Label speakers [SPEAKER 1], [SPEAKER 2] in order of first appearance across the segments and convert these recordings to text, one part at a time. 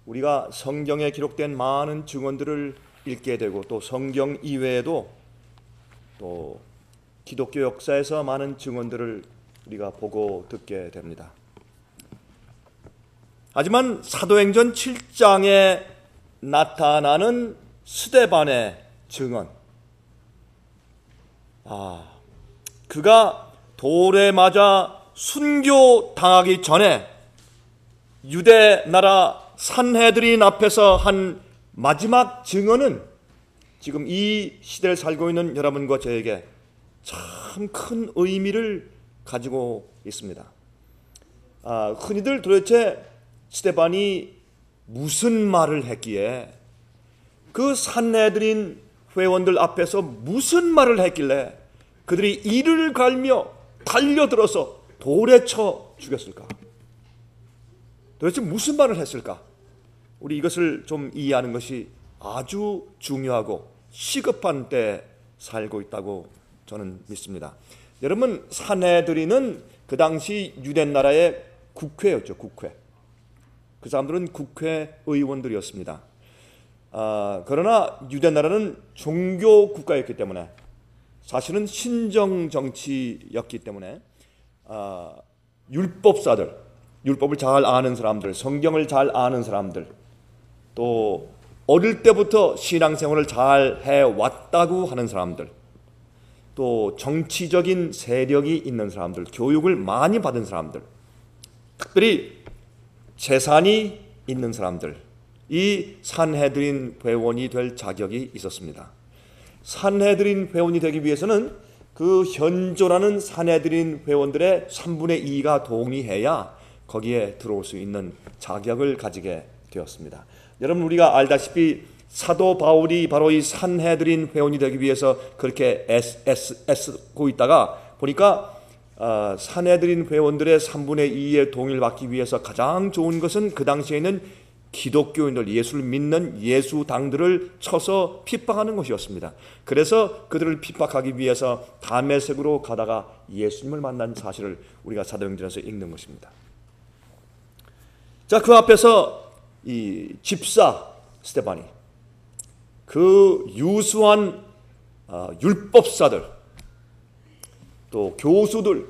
[SPEAKER 1] 우리가 성경에 기록된 많은 증언들을 읽게 되고 또 성경 이외에도 또 기독교 역사에서 많은 증언들을 우리가 보고 듣게 됩니다. 하지만 사도행전 7장에 나타나는 스데반의 증언, 그가 돌에 맞아 순교당하기 전에 유대 나라 산헤드린 앞에서 한 마지막 증언은 지금 이 시대를 살고 있는 여러분과 저에게 참 큰 의미를 가지고 있습니다. 흔히들 도대체 스데반이 무슨 말을 했기에, 그 산헤드린 회원들 앞에서 무슨 말을 했길래 그들이 이를 갈며 달려들어서 돌에 쳐 죽였을까? 도대체 무슨 말을 했을까? 우리 이것을 좀 이해하는 것이 아주 중요하고 시급한 때에 살고 있다고 저는 믿습니다. 여러분, 산헤드린은 그 당시 유대 나라의 국회였죠. 국회. 그 사람들은 국회의원들이었습니다. 그러나 유대 나라는 종교 국가였기 때문에, 사실은 신정 정치였기 때문에 율법사들, 율법을 잘 아는 사람들, 성경을 잘 아는 사람들, 또 어릴 때부터 신앙생활을 잘 해왔다고 하는 사람들, 또 정치적인 세력이 있는 사람들, 교육을 많이 받은 사람들, 특별히 재산이 있는 사람들, 이 산헤드린 회원이 될 자격이 있었습니다. 산헤드린 회원이 되기 위해서는 그 현존하는 산헤드린 회원들의 3분의 2가 동의해야 거기에 들어올 수 있는 자격을 가지게 되었습니다. 여러분, 우리가 알다시피 사도 바울이 바로 이 산헤드린 회원이 되기 위해서 그렇게 애쓰고 있다가 보니까 산헤드린 회원들의 3분의 2의 동의를 받기 위해서 가장 좋은 것은 그 당시에는 기독교인들, 예수를 믿는 예수당들을 쳐서 핍박하는 것이었습니다. 그래서 그들을 핍박하기 위해서 다메섹으로 가다가 예수님을 만난 사실을 우리가 사도행전에서 읽는 것입니다. 자, 그 앞에서 이 집사 스데반이, 그 유수한 율법사들, 또 교수들,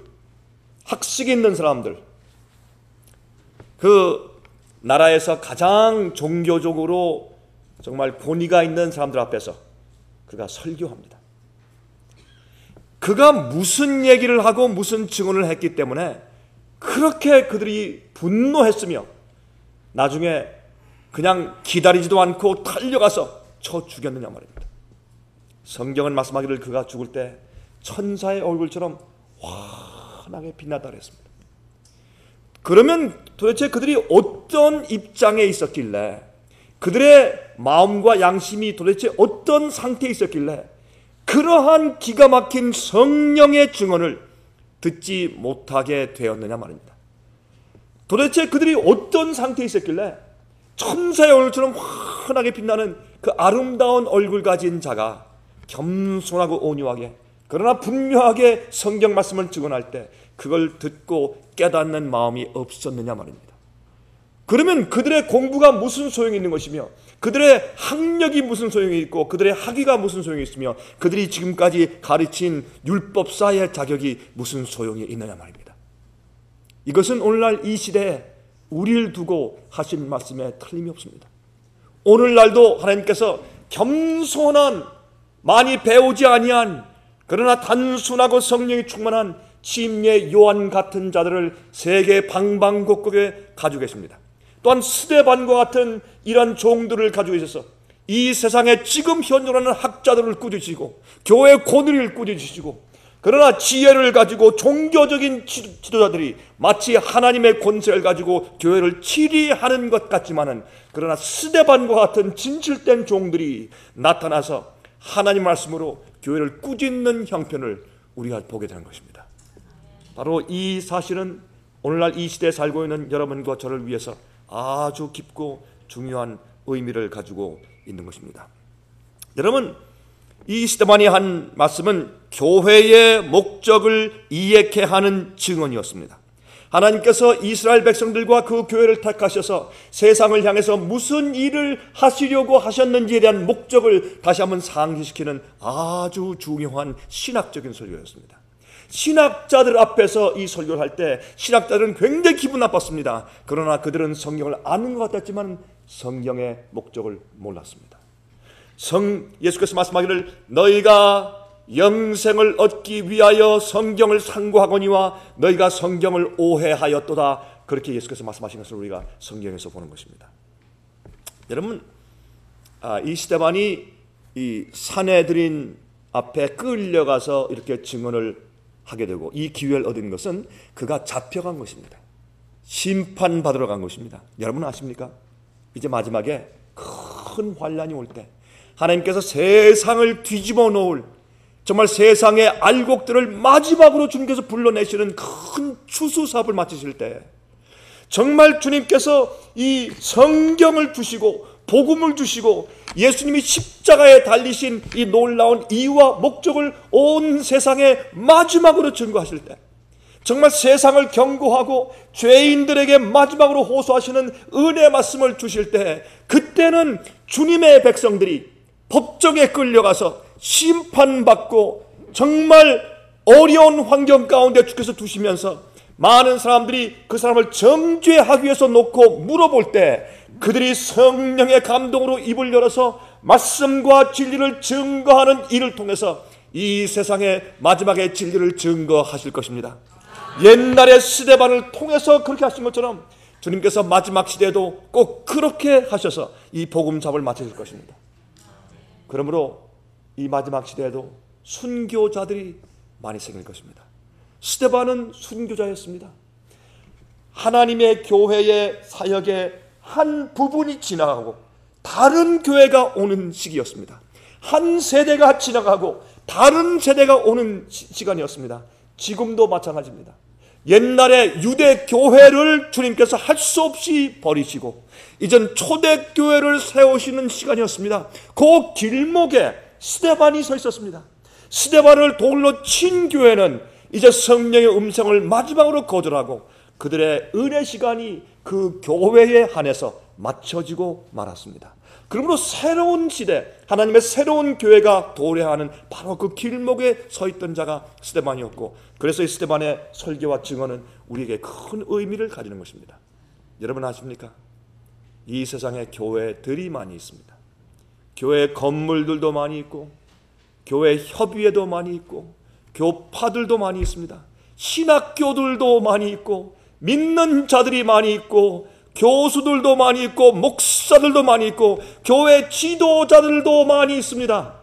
[SPEAKER 1] 학식 있는 사람들, 그 나라에서 가장 종교적으로 정말 권위가 있는 사람들 앞에서 그가 설교합니다. 그가 무슨 얘기를 하고 무슨 증언을 했기 때문에 그렇게 그들이 분노했으며 나중에 그냥 기다리지도 않고 달려가서 쳐 죽였느냐 말입니다. 성경은 말씀하기를 그가 죽을 때 천사의 얼굴처럼 환하게 빛났다 그랬습니다. 그러면 도대체 그들이 어떤 입장에 있었길래, 그들의 마음과 양심이 도대체 어떤 상태에 있었길래 그러한 기가 막힌 성령의 증언을 듣지 못하게 되었느냐 말입니다. 도대체 그들이 어떤 상태에 있었길래 천사의 얼굴처럼 환하게 빛나는 그 아름다운 얼굴 가진 자가 겸손하고 온유하게, 그러나 분명하게 성경 말씀을 증언할 때 그걸 듣고 깨닫는 마음이 없었느냐 말입니다. 그러면 그들의 공부가 무슨 소용이 있는 것이며, 그들의 학력이 무슨 소용이 있고, 그들의 학위가 무슨 소용이 있으며, 그들이 지금까지 가르친 율법사의 자격이 무슨 소용이 있느냐 말입니다. 이것은 오늘날 이 시대에 우리를 두고 하신 말씀에 틀림이 없습니다. 오늘날도 하나님께서 겸손한, 많이 배우지 아니한, 그러나 단순하고 성령이 충만한 침례 요한 같은 자들을 세계 방방곡곡에 가지고 계십니다. 또한 스데반과 같은 이런 종들을 가지고 있어서 이 세상에 지금 현존하는 학자들을 꾸짖으시고 교회 권위를 꾸짖으시고, 그러나 지혜를 가지고 종교적인 지도자들이 마치 하나님의 권세를 가지고 교회를 치리하는 것 같지만은, 그러나 스데반과 같은 진실된 종들이 나타나서 하나님 말씀으로 교회를 꾸짖는 형편을 우리가 보게 되는 것입니다. 바로 이 사실은 오늘날 이 시대에 살고 있는 여러분과 저를 위해서 아주 깊고 중요한 의미를 가지고 있는 것입니다. 여러분, 이 스데반이 한 말씀은 교회의 목적을 이해케 하는 증언이었습니다. 하나님께서 이스라엘 백성들과 그 교회를 택하셔서 세상을 향해서 무슨 일을 하시려고 하셨는지에 대한 목적을 다시 한번 상기시키는 아주 중요한 신학적인 설교였습니다. 신학자들 앞에서 이 설교를 할 때 신학자들은 굉장히 기분 나빴습니다. 그러나 그들은 성경을 아는 것 같았지만 성경의 목적을 몰랐습니다. 예수께서 말씀하기를 너희가 영생을 얻기 위하여 성경을 상고하거니와 너희가 성경을 오해하였도다. 그렇게 예수께서 말씀하신 것을 우리가 성경에서 보는 것입니다. 여러분, 이 스데반이 이 산헤드린 앞에 끌려가서 이렇게 증언을 하게 되고 이 기회를 얻은 것은 그가 잡혀간 것입니다. 심판받으러 간 것입니다. 여러분 아십니까? 이제 마지막에 큰 환란이 올 때 하나님께서 세상을 뒤집어 놓을 정말 세상의 알곡들을 마지막으로 주님께서 불러내시는 큰 추수사업을 마치실 때 정말 주님께서 이 성경을 주시고 복음을 주시고 예수님이 십자가에 달리신 이 놀라운 이유와 목적을 온 세상에 마지막으로 증거하실 때 정말 세상을 경고하고 죄인들에게 마지막으로 호소하시는 은혜의 말씀을 주실 때 그때는 주님의 백성들이 법정에 끌려가서 심판받고 정말 어려운 환경 가운데 주께서 두시면서 많은 사람들이 그 사람을 정죄하기 위해서 놓고 물어볼 때 그들이 성령의 감동으로 입을 열어서 말씀과 진리를 증거하는 일을 통해서 이 세상의 마지막에 진리를 증거하실 것입니다. 옛날의 스데반을 통해서 그렇게 하신 것처럼 주님께서 마지막 시대에도 꼭 그렇게 하셔서 이 복음사업을 마치실 것입니다. 그러므로 이 마지막 시대에도 순교자들이 많이 생길 것입니다. 스데반은 순교자였습니다. 하나님의 교회의 사역의 한 부분이 지나가고 다른 교회가 오는 시기였습니다. 한 세대가 지나가고 다른 세대가 오는 시간이었습니다. 지금도 마찬가지입니다. 옛날에 유대 교회를 주님께서 할 수 없이 버리시고 이젠 초대교회를 세우시는 시간이었습니다. 그 길목에 스데반이 서 있었습니다. 스데반을 돌로 친 교회는 이제 성령의 음성을 마지막으로 거절하고 그들의 은혜 시간이 그 교회에 한해서 맞춰지고 말았습니다. 그러므로 새로운 시대, 하나님의 새로운 교회가 도래하는 바로 그 길목에 서 있던 자가 스데반이었고 그래서 이 스데반의 설교와 증언은 우리에게 큰 의미를 가지는 것입니다. 여러분 아십니까? 이 세상에 교회들이 많이 있습니다. 교회 건물들도 많이 있고 교회 협의회도 많이 있고 교파들도 많이 있습니다. 신학교들도 많이 있고 믿는 자들이 많이 있고 교수들도 많이 있고 목사들도 많이 있고 교회 지도자들도 많이 있습니다.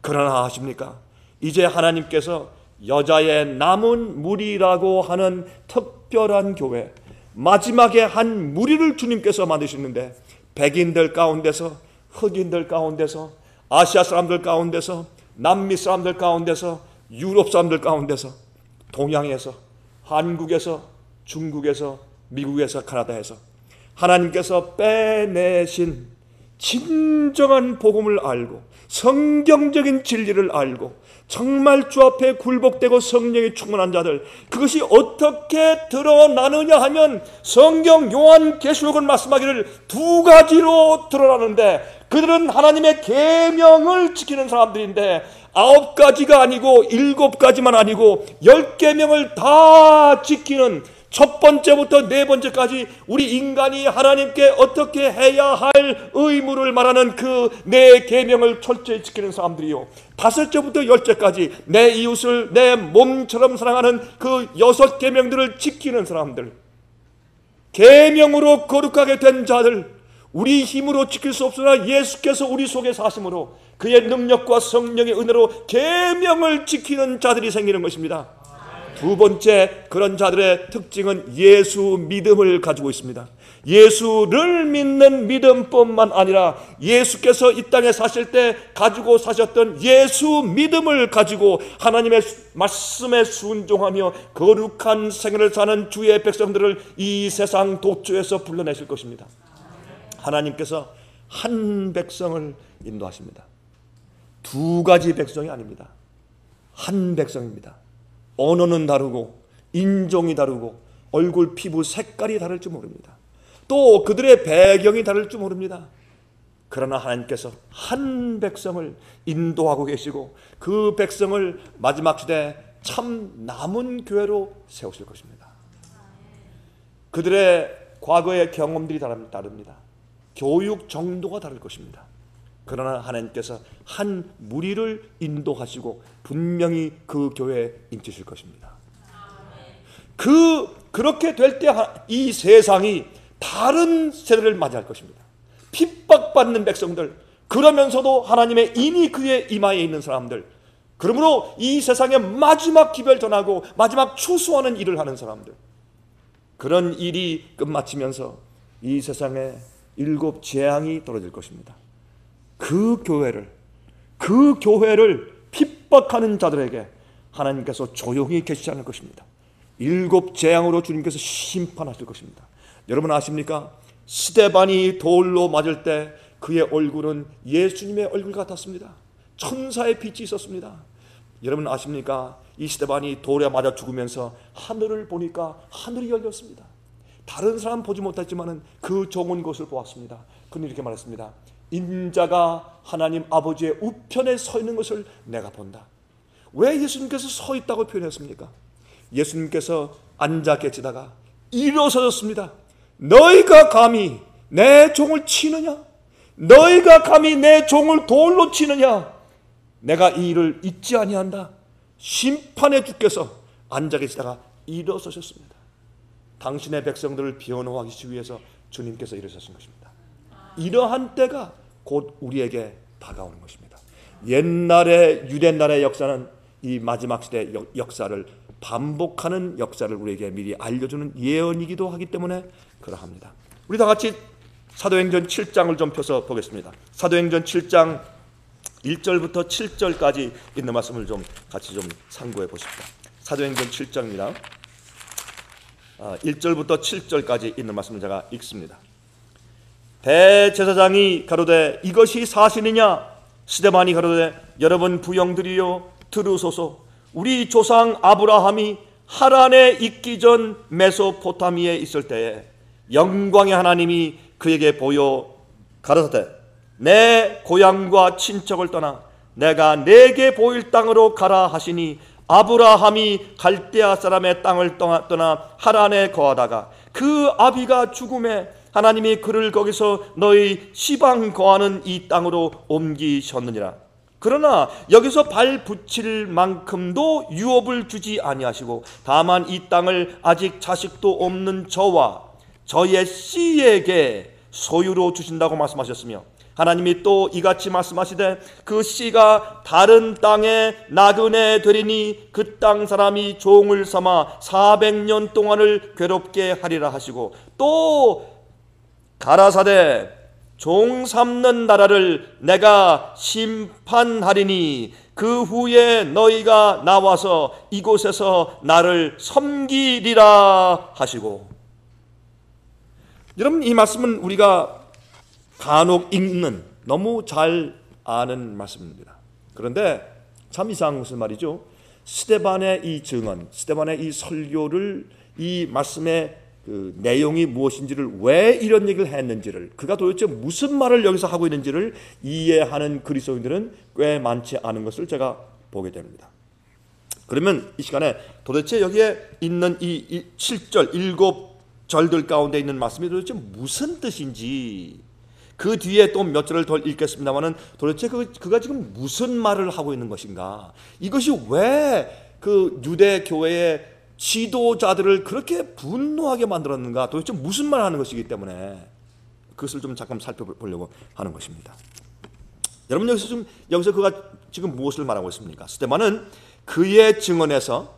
[SPEAKER 1] 그러나 아십니까? 이제 하나님께서 여자의 남은 무리라고 하는 특별한 교회 마지막에 한 무리를 주님께서 만드시는데 백인들 가운데서 흑인들 가운데서 아시아 사람들 가운데서 남미 사람들 가운데서 유럽 사람들 가운데서 동양에서 한국에서 중국에서 미국에서 카나다에서 하나님께서 빼내신 진정한 복음을 알고 성경적인 진리를 알고 정말 주 앞에 굴복되고 성령이 충만한 자들 그것이 어떻게 드러나느냐 하면 성경 요한계시록은 말씀하기를 두 가지로 드러나는데 그들은 하나님의 계명을 지키는 사람들인데 9가지가 아니고 7가지만 아니고 10계명을 다 지키는 첫 번째부터 네 번째까지 우리 인간이 하나님께 어떻게 해야 할 의무를 말하는 그 네 계명을 철저히 지키는 사람들이요 5째부터 10째까지 내 이웃을 내 몸처럼 사랑하는 그 6계명들을 지키는 사람들 계명으로 거룩하게 된 자들 우리 힘으로 지킬 수 없으나 예수께서 우리 속에 사심으로 그의 능력과 성령의 은혜로 계명을 지키는 자들이 생기는 것입니다. 두 번째 그런 자들의 특징은 예수 믿음을 가지고 있습니다. 예수를 믿는 믿음뿐만 아니라 예수께서 이 땅에 사실 때 가지고 사셨던 예수 믿음을 가지고 하나님의 말씀에 순종하며 거룩한 생애를 사는 주의 백성들을 이 세상 도처에서 불러내실 것입니다. 하나님께서 한 백성을 인도하십니다. 2가지 백성이 아닙니다. 한 백성입니다. 언어는 다르고 인종이 다르고 얼굴 피부 색깔이 다를 줄 모릅니다. 또 그들의 배경이 다를 줄 모릅니다. 그러나 하나님께서 한 백성을 인도하고 계시고 그 백성을 마지막 시대 참 남은 교회로 세우실 것입니다. 그들의 과거의 경험들이 다릅니다. 교육 정도가 다를 것입니다. 그러나 하나님께서 한 무리를 인도하시고 분명히 그 교회에 인치실 것입니다. 그렇게 될 때 이 세상이 다른 세대를 맞이할 것입니다. 핍박받는 백성들, 그러면서도 하나님의 인이 그의 이마에 있는 사람들, 그러므로 이 세상의 마지막 기별 전하고 마지막 추수하는 일을 하는 사람들, 그런 일이 끝마치면서 이 세상에 7 재앙이 떨어질 것입니다. 그 교회를 핍박하는 자들에게 하나님께서 조용히 계시지 않을 것입니다. 7 재앙으로 주님께서 심판하실 것입니다. 여러분 아십니까? 스데반이 돌로 맞을 때 그의 얼굴은 예수님의 얼굴 같았습니다. 천사의 빛이 있었습니다. 여러분 아십니까? 이 스데반이 돌에 맞아 죽으면서 하늘을 보니까 하늘이 열렸습니다. 다른 사람 보지 못했지만 그 좋은 것을 보았습니다. 그는 이렇게 말했습니다. 인자가 하나님 아버지의 우편에 서 있는 것을 내가 본다. 왜 예수님께서 서 있다고 표현했습니까? 예수님께서 앉아 계시다가 일어서셨습니다. 너희가 감히 내 종을 치느냐? 너희가 감히 내 종을 돌로 치느냐? 내가 이 일을 잊지 아니한다. 심판의 주께서 앉아 계시다가 일어서셨습니다. 당신의 백성들을 변호하기 위해서 주님께서 일어서신 것입니다. 이러한 때가 곧 우리에게 다가오는 것입니다. 옛날의 유대날의 역사는 이 마지막 시대 역사를 반복하는 역사를 우리에게 미리 알려주는 예언이기도 하기 때문에 그러합니다. 우리 다 같이 사도행전 7장을 좀 펴서 보겠습니다. 사도행전 7장 1절부터 7절까지 있는 말씀을 좀 같이 좀 상고해 보십시다. 사도행전 7장입니다. 1절부터 7절까지 있는 말씀을 제가 읽습니다. 대제사장이 가로되 이것이 사실이냐? 스데반이 가로되 여러분 부형들이여 들으소서. 우리 조상 아브라함이 하란에 있기 전 메소포타미아에 있을 때에 영광의 하나님이 그에게 보여 가라사대 내 고향과 친척을 떠나 내가 내게 보일 땅으로 가라 하시니 아브라함이 갈대아 사람의 땅을 떠나 하란에 거하다가 그 아비가 죽음에 하나님이 그를 거기서 너희 시방 거하는 이 땅으로 옮기셨느니라. 그러나 여기서 발 붙일 만큼도 유업을 주지 아니하시고 다만 이 땅을 아직 자식도 없는 저와 저의 씨에게 소유로 주신다고 말씀하셨으며 하나님이 또 이같이 말씀하시되 그 씨가 다른 땅에 나그네 되리니 그 땅 사람이 종을 삼아 400년 동안을 괴롭게 하리라 하시고 또 가라사대 종 삼는 나라를 내가 심판하리니 그 후에 너희가 나와서 이곳에서 나를 섬기리라 하시고. 여러분 이 말씀은 우리가 간혹 읽는 너무 잘 아는 말씀입니다. 그런데 참 이상한 것은 말이죠. 스데반의 이 증언, 스데반의 이 설교를 이 말씀의 그 내용이 무엇인지를 왜 이런 얘기를 했는지를 그가 도대체 무슨 말을 여기서 하고 있는지를 이해하는 그리스도인들은 꽤 많지 않은 것을 제가 보게 됩니다. 그러면 이 시간에 도대체 여기에 있는 이 7절 7절들 가운데 있는 말씀이 도대체 무슨 뜻인지 그 뒤에 또 몇 절을 더 읽겠습니다만은 도대체 그가 지금 무슨 말을 하고 있는 것인가, 이것이 왜 그 유대 교회의 지도자들을 그렇게 분노하게 만들었는가, 도대체 무슨 말을 하는 것이기 때문에 그것을 좀 잠깐 살펴보려고 하는 것입니다. 여러분 여기서 그가 지금 무엇을 말하고 있습니까? 스데반은 그의 증언에서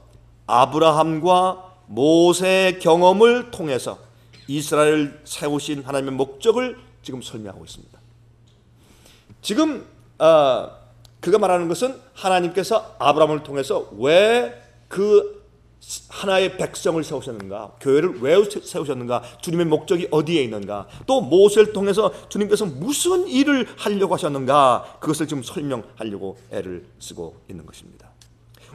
[SPEAKER 1] 아브라함과 모세의 경험을 통해서 이스라엘을 세우신 하나님의 목적을 지금 설명하고 있습니다. 지금 그가 말하는 것은 하나님께서 아브라함을 통해서 왜 그 하나의 백성을 세우셨는가, 교회를 왜 세우셨는가, 주님의 목적이 어디에 있는가, 또 모세를 통해서 주님께서 무슨 일을 하려고 하셨는가, 그것을 지금 설명하려고 애를 쓰고 있는 것입니다.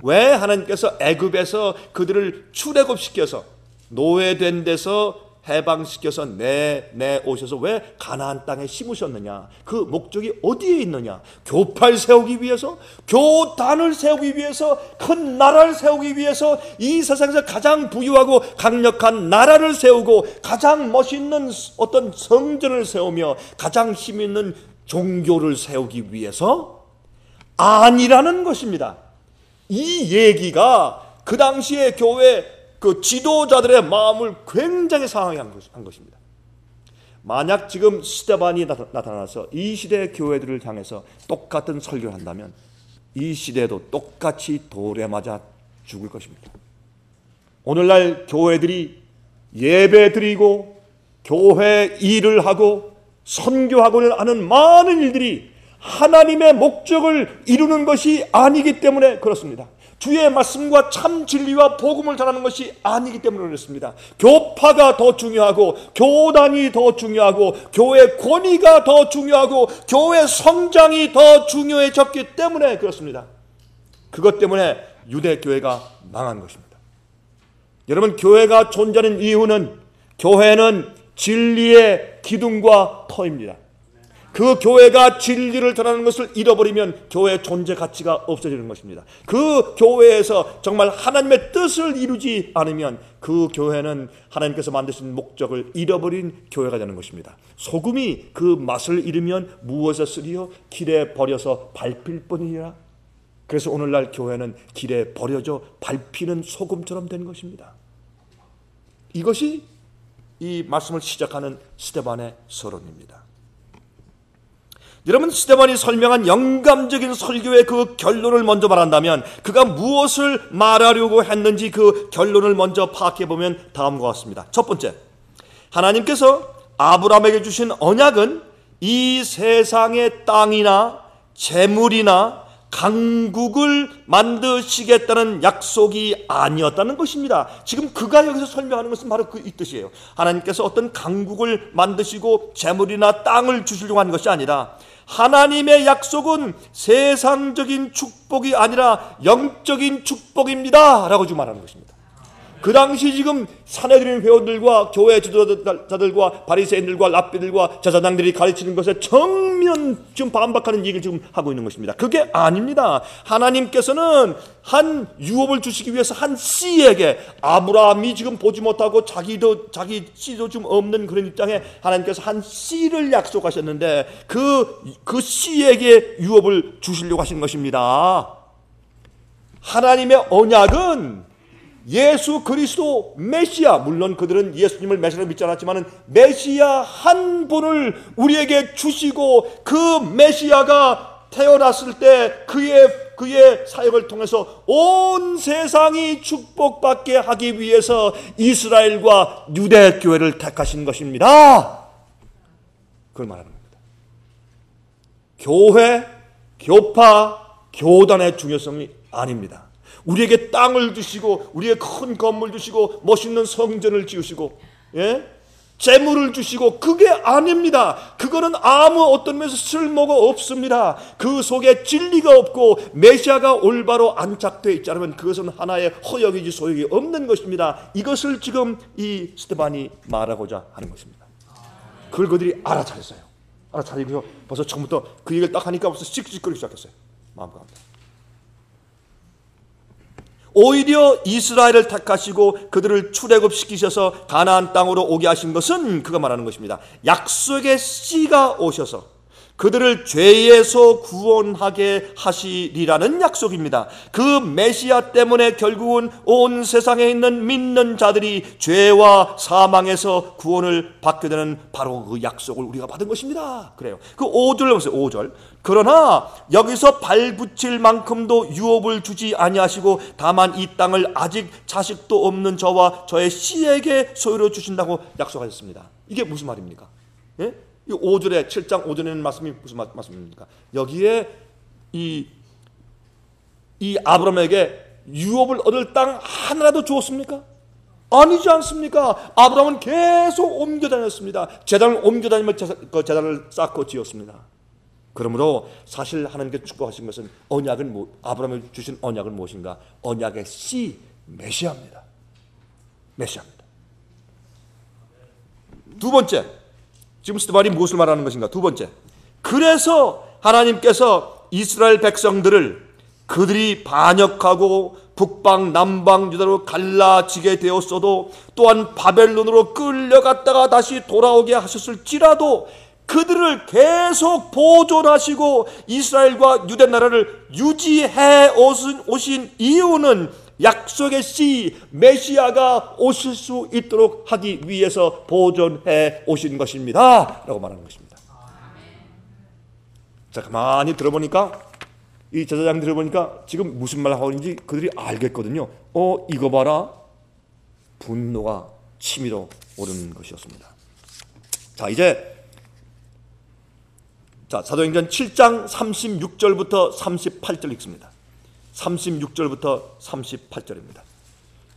[SPEAKER 1] 왜 하나님께서 애굽에서 그들을 출애굽시켜서 노예된 데서 해방시켜서 내오셔서 왜 가나안 땅에 심으셨느냐? 그 목적이 어디에 있느냐? 교파를 세우기 위해서, 교단을 세우기 위해서, 큰 나라를 세우기 위해서, 이 세상에서 가장 부유하고 강력한 나라를 세우고 가장 멋있는 어떤 성전을 세우며 가장 힘 있는 종교를 세우기 위해서 아니라는 것입니다. 이 얘기가 그 당시에 교회 그 지도자들의 마음을 굉장히 상하게 한 것입니다. 만약 지금 스데반이 나타나서 이 시대의 교회들을 향해서 똑같은 설교를 한다면 이 시대에도 똑같이 돌에 맞아 죽을 것입니다. 오늘날 교회들이 예배 드리고 교회 일을 하고 선교하고는 하는 많은 일들이 하나님의 목적을 이루는 것이 아니기 때문에 그렇습니다. 주의 말씀과 참 진리와 복음을 전하는 것이 아니기 때문에 그렇습니다. 교파가 더 중요하고 교단이 더 중요하고 교회 권위가 더 중요하고 교회 성장이 더 중요해졌기 때문에 그렇습니다. 그것 때문에 유대교회가 망한 것입니다. 여러분, 교회가 존재하는 이유는 교회는 진리의 기둥과 터입니다. 그 교회가 진리를 전하는 것을 잃어버리면 교회의 존재 가치가 없어지는 것입니다. 그 교회에서 정말 하나님의 뜻을 이루지 않으면 그 교회는 하나님께서 만드신 목적을 잃어버린 교회가 되는 것입니다. 소금이 그 맛을 잃으면 무엇에 쓰리요? 길에 버려서 밟힐 뿐이니라. 그래서 오늘날 교회는 길에 버려져 밟히는 소금처럼 된 것입니다. 이것이 이 말씀을 시작하는 스데반의 서론입니다. 여러분, 스데반이 설명한 영감적인 설교의 그 결론을 먼저 말한다면 그가 무엇을 말하려고 했는지 그 결론을 먼저 파악해보면 다음과 같습니다. 첫 번째, 하나님께서 아브라함에게 주신 언약은 이 세상의 땅이나 재물이나 강국을 만드시겠다는 약속이 아니었다는 것입니다. 지금 그가 여기서 설명하는 것은 바로 이 뜻이에요. 하나님께서 어떤 강국을 만드시고 재물이나 땅을 주시려고 하는 것이 아니라 하나님의 약속은 세상적인 축복이 아니라 영적인 축복입니다 라고 지금 말하는 것입니다. 그 당시 지금 산헤드린 회원들과 교회 지도자들과 바리새인들과 랍비들과 제사장들이 가르치는 것에 정면 지금 반박하는 얘기를 지금 하고 있는 것입니다. 그게 아닙니다. 하나님께서는 한 유업을 주시기 위해서 한 씨에게, 아브라함이 지금 보지 못하고 자기 씨도 좀 없는 그런 입장에 하나님께서 한 씨를 약속하셨는데 그 씨에게 유업을 주시려고 하신 것입니다. 하나님의 언약은 예수 그리스도 메시아, 물론 그들은 예수님을 메시아로 믿지 않았지만 메시아 한 분을 우리에게 주시고 그 메시아가 태어났을 때 그의 사역을 통해서 온 세상이 축복받게 하기 위해서 이스라엘과 유대교회를 택하신 것입니다. 그걸 말하는 겁니다. 교회, 교파, 교단의 중요성이 아닙니다. 우리에게 땅을 주시고 우리에게 큰 건물 주시고 멋있는 성전을 지으시고 재물을 주시고 그게 아닙니다. 그거는 아무 어떤 면에서 쓸모가 없습니다. 그 속에 진리가 없고 메시아가 올바로 안착되어 있지 않으면 그것은 하나의 허역이지 소용이 없는 것입니다. 이것을 지금 이 스데반이 말하고자 하는 것입니다. 그걸 그들이 알아차렸어요. 알아차리고 벌써 처음부터 그 얘기를 딱 하니까 벌써 씩씩거리기 시작했어요. 마음과 함께. 오히려 이스라엘을 택하시고 그들을 출애굽시키셔서 가나안 땅으로 오게 하신 것은 그가 말하는 것입니다. 약속의 씨가 오셔서 그들을 죄에서 구원하게 하시리라는 약속입니다. 그 메시아 때문에 결국은 온 세상에 있는 믿는 자들이 죄와 사망에서 구원을 받게 되는 바로 그 약속을 우리가 받은 것입니다. 그래요. 그 5절 보세요. 5절. 그러나 여기서 발붙일 만큼도 유업을 주지 아니하시고 다만 이 땅을 아직 자식도 없는 저와 저의 씨에게 소유로 주신다고 약속하셨습니다. 이게 무슨 말입니까? 예? 이 5절에 7장 5절에 있는 말씀이 무슨 말씀입니까? 여기에 이 아브라함에게 유업을 얻을 땅 하나라도 주었습니까? 아니지 않습니까? 아브라함은 계속 옮겨 다녔습니다. 제단을 옮겨 다니며 그 제단을 쌓고 지었습니다. 그러므로 사실 하나님께 축복하신 것은 언약은 아브라함에 주신 언약은 무엇인가? 언약의 씨 메시아입니다. 메시아입니다. 두 번째, 지금 스데반이 무엇을 말하는 것인가? 두 번째, 그래서 하나님께서 이스라엘 백성들을 그들이 반역하고 북방 남방 유다로 갈라지게 되었어도 또한 바벨론으로 끌려갔다가 다시 돌아오게 하셨을지라도 그들을 계속 보존하시고 이스라엘과 유대 나라를 유지해 오신 이유는 약속의 씨 메시아가 오실 수 있도록 하기 위해서 보존해 오신 것입니다 라고 말하는 것입니다. 자, 가만히 들어보니까 이 제사장 들어보니까 지금 무슨 말 하고 있는지 그들이 알겠거든요. 이거 봐라, 분노가 치밀어 오르는 것이었습니다. 자, 이제 사도행전 7장 36절부터 38절 읽습니다. 36절부터 38절입니다.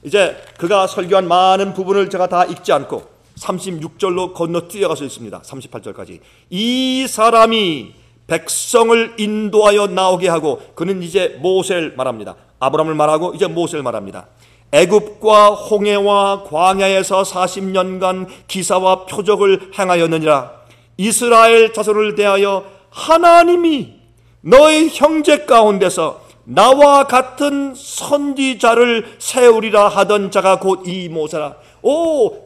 [SPEAKER 1] 이제 그가 설교한 많은 부분을 제가 다 읽지 않고 36절로 건너뛰어가서 있습니다. 38절까지. 이 사람이 백성을 인도하여 나오게 하고, 그는 이제 모세를 말합니다. 아브라함을 말하고 이제 모세를 말합니다. 애굽과 홍해와 광야에서 40년간 기사와 표적을 행하였느니라. 이스라엘 자손을 대하여 하나님이 너희 형제 가운데서 나와 같은 선지자를 세우리라 하던 자가 곧 이 모세라.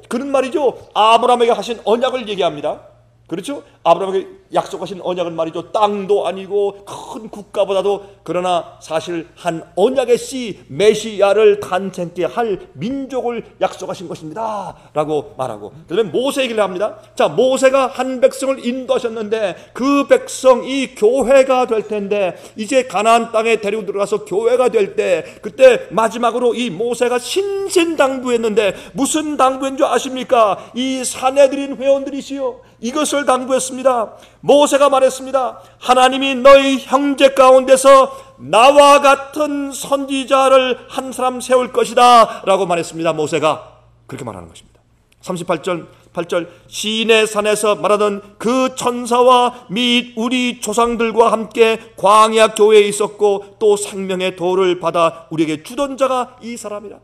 [SPEAKER 1] 그는 말이죠, 아브라함에게 하신 언약을 얘기합니다. 그렇죠? 아브라함에게 약속하신 언약은 말이죠, 땅도 아니고 큰 국가보다도, 그러나 사실 한 언약의 씨 메시아를 탄생케 할 민족을 약속하신 것입니다 라고 말하고, 그다음에 모세 얘기를 합니다. 자, 모세가 한 백성을 인도하셨는데 그 백성이 교회가 될 텐데, 이제 가나안 땅에 데리고 들어가서 교회가 될 때, 그때 마지막으로 이 모세가 신신당부했는데 무슨 당부인 줄 아십니까? 이 사내들인 회원들이시요, 이것을 당부했습니다. 모세가 말했습니다. 하나님이 너희 형제 가운데서 나와 같은 선지자를 한 사람 세울 것이다 라고 말했습니다. 모세가 그렇게 말하는 것입니다. 38절 시내 산에서 말하던 그 천사와 및 우리 조상들과 함께 광야 교회에 있었고 또 생명의 도를 받아 우리에게 주던 자가 이 사람이라.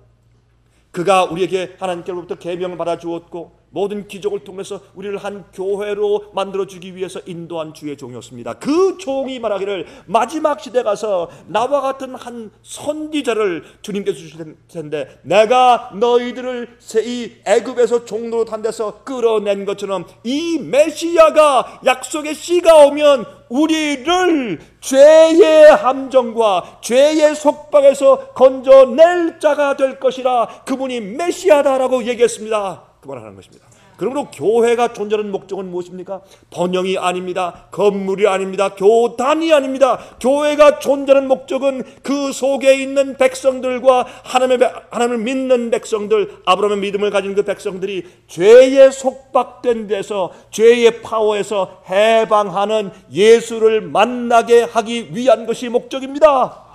[SPEAKER 1] 그가 우리에게 하나님께로부터 계명을 받아 주었고 모든 기적을 통해서 우리를 한 교회로 만들어주기 위해서 인도한 주의 종이었습니다. 그 종이 말하기를 마지막 시대 가서 나와 같은 한 선지자를 주님께서 주실 텐데, 내가 너희들을 이 애굽에서 종로로 탄 데서 끌어낸 것처럼 이 메시아가, 약속의 씨가 오면 우리를 죄의 함정과 죄의 속박에서 건져낼 자가 될 것이라. 그분이 메시아다라고 얘기했습니다. 그만하는 것입니다. 그러므로 교회가 존재하는 목적은 무엇입니까? 번영이 아닙니다. 건물이 아닙니다. 교단이 아닙니다. 교회가 존재하는 목적은 그 속에 있는 백성들과 하나님을 믿는 백성들, 아브라함의 믿음을 가진 그 백성들이 죄의 속박된 데서, 죄의 파워에서 해방하는 예수를 만나게 하기 위한 것이 목적입니다.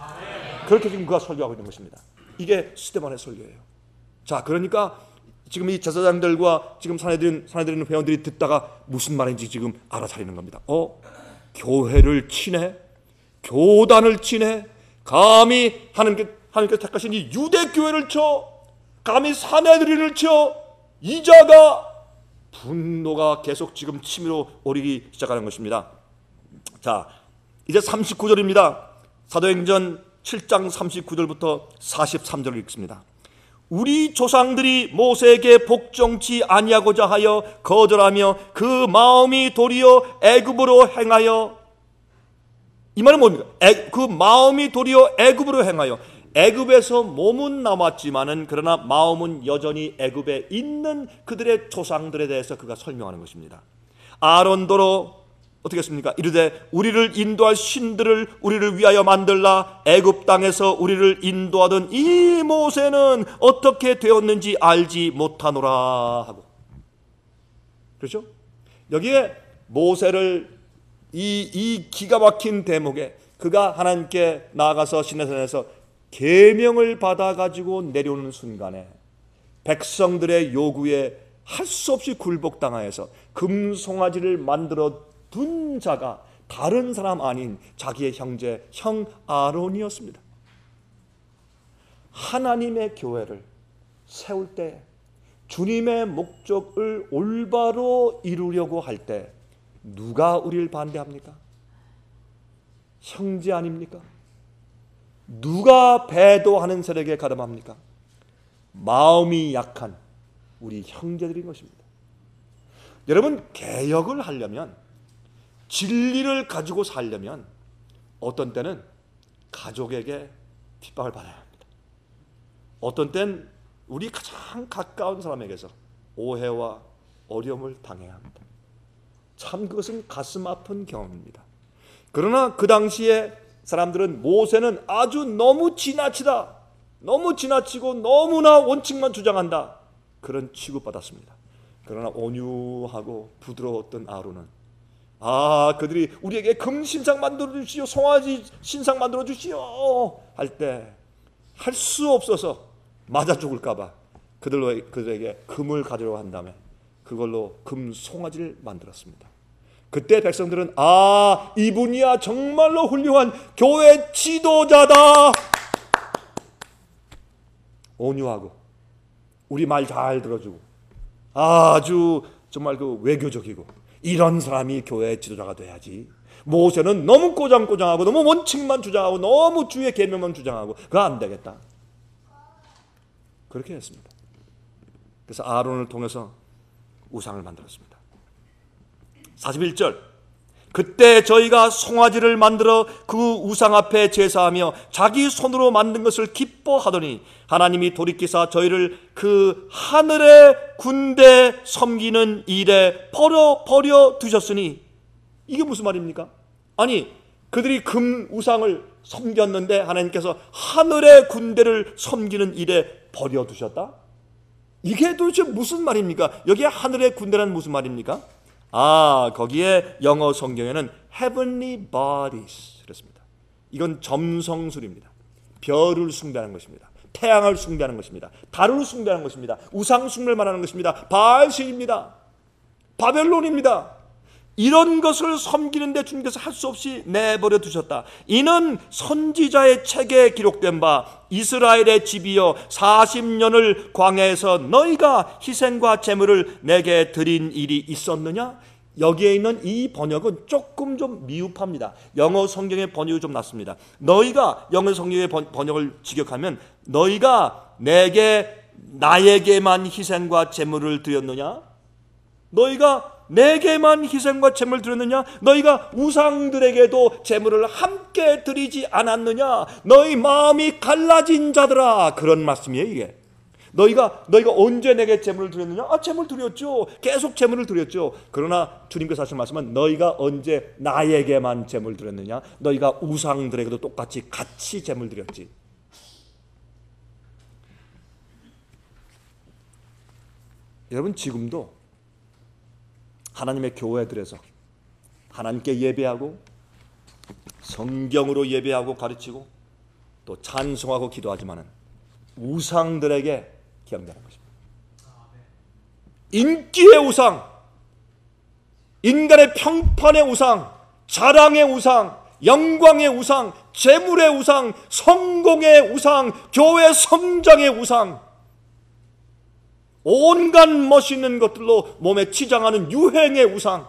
[SPEAKER 1] 그렇게 지금 그가 설교하고 있는 것입니다. 이게 스데반의 설교예요. 자, 그러니까 지금 이 제사장들과 지금 사내들인 회원들이 듣다가 무슨 말인지 지금 알아차리는 겁니다. 교회를 치네, 교단을 치네, 감히 하나님께서 택하신 이 유대 교회를 쳐, 감히 사내들인을 쳐. 이 자가 분노가 계속 지금 치밀어 오르기 시작하는 것입니다. 자, 이제 39절입니다. 사도행전 7장 39절부터 43절을 읽습니다. 우리 조상들이 모세에게 복종치 아니하고자 하여 거절하며 그 마음이 도리어 애굽으로 행하여, 이 말은 뭡니까? 그 마음이 도리어 애굽으로 행하여, 애굽에서 몸은 남았지만은 그러나 마음은 여전히 애굽에 있는 그들의 조상들에 대해서 그가 설명하는 것입니다. 아론도로 어떻게 했습니까? 이르되 우리를 인도할 신들을 우리를 위하여 만들라. 애굽 땅에서 우리를 인도하던 이 모세는 어떻게 되었는지 알지 못하노라 하고, 그렇죠? 여기에 모세를 이 기가 막힌 대목에 그가 하나님께 나아가서 시내산에서 계명을 받아가지고 내려오는 순간에 백성들의 요구에 할 수 없이 굴복당하여서 금송아지를 만들어 둔 자가 다른 사람 아닌 자기의 형제 형 아론이었습니다. 하나님의 교회를 세울 때 주님의 목적을 올바로 이루려고 할 때 누가 우리를 반대합니까? 형제 아닙니까? 누가 배도하는 세력에 가담합니까? 마음이 약한 우리 형제들인 것입니다. 여러분, 개혁을 하려면, 진리를 가지고 살려면 어떤 때는 가족에게 핍박을 받아야 합니다. 어떤 때는 우리 가장 가까운 사람에게서 오해와 어려움을 당해야 합니다. 참 그것은 가슴 아픈 경험입니다. 그러나 그 당시에 사람들은 모세는 아주 너무 지나치다, 너무 지나치고 너무나 원칙만 주장한다, 그런 취급받았습니다. 그러나 온유하고 부드러웠던 아론은 그들이 우리에게 금신상 만들어 주시오, 송아지 신상 만들어 주시오 할 때 할 수 없어서 맞아 죽을까봐 그들에게 금을 가져오라고 한 다음에 그걸로 금 송아지를 만들었습니다. 그때 백성들은 이분이야 정말로 훌륭한 교회 지도자다. 온유하고 우리 말 잘 들어주고 아주 정말 그 외교적이고 이런 사람이 교회 지도자가 돼야지. 모세는 너무 꼬장꼬장하고 너무 원칙만 주장하고 너무 주의 계명만 주장하고 그거 안 되겠다. 그렇게 했습니다. 그래서 아론을 통해서 우상을 만들었습니다. 41절, 그때 저희가 송아지를 만들어 그 우상 앞에 제사하며 자기 손으로 만든 것을 기뻐하더니 하나님이 돌이키사 저희를 그 하늘의 군대 섬기는 일에 버려 두셨으니, 이게 무슨 말입니까? 아니, 그들이 금 우상을 섬겼는데 하나님께서 하늘의 군대를 섬기는 일에 버려 두셨다? 이게 도대체 무슨 말입니까? 여기에 하늘의 군대란 무슨 말입니까? 거기에 영어 성경에는 heavenly bodies 그렇습니다. 이건 점성술입니다. 별을 숭배하는 것입니다. 태양을 숭배하는 것입니다. 달을 숭배하는 것입니다. 우상 숭배를 말하는 것입니다. 바알신입니다. 바벨론입니다. 이런 것을 섬기는데 주님께서 할 수 없이 내버려 두셨다. 이는 선지자의 책에 기록된 바 이스라엘의 집이여 40년을 광야에서 너희가 희생과 제물을 내게 드린 일이 있었느냐? 여기에 있는 이 번역은 조금 좀 미흡합니다. 영어 성경의 번역이 좀 낫습니다. 너희가, 영어 성경의 번역을 직역하면 너희가 나에게만 희생과 제물을 드렸느냐? 너희가 내게만 희생과 제물을 드렸느냐? 너희가 우상들에게도 제물을 함께 드리지 않았느냐? 너희 마음이 갈라진 자들아. 그런 말씀이에요 이게. 너희가 언제 내게 제물을 드렸느냐? 제물 드렸죠. 계속 제물을 드렸죠. 그러나 주님께서 하신 말씀은 너희가 언제 나에게만 제물 드렸느냐? 너희가 우상들에게도 똑같이 같이 제물 드렸지. 여러분, 지금도 하나님의 교회들에서 하나님께 예배하고 성경으로 예배하고 가르치고 또 찬송하고 기도하지만은 우상들에게 경배하는 것입니다. 인기의 우상, 인간의 평판의 우상, 자랑의 우상, 영광의 우상, 재물의 우상, 성공의 우상, 교회 성장의 우상, 온갖 멋있는 것들로 몸에 치장하는 유행의 우상,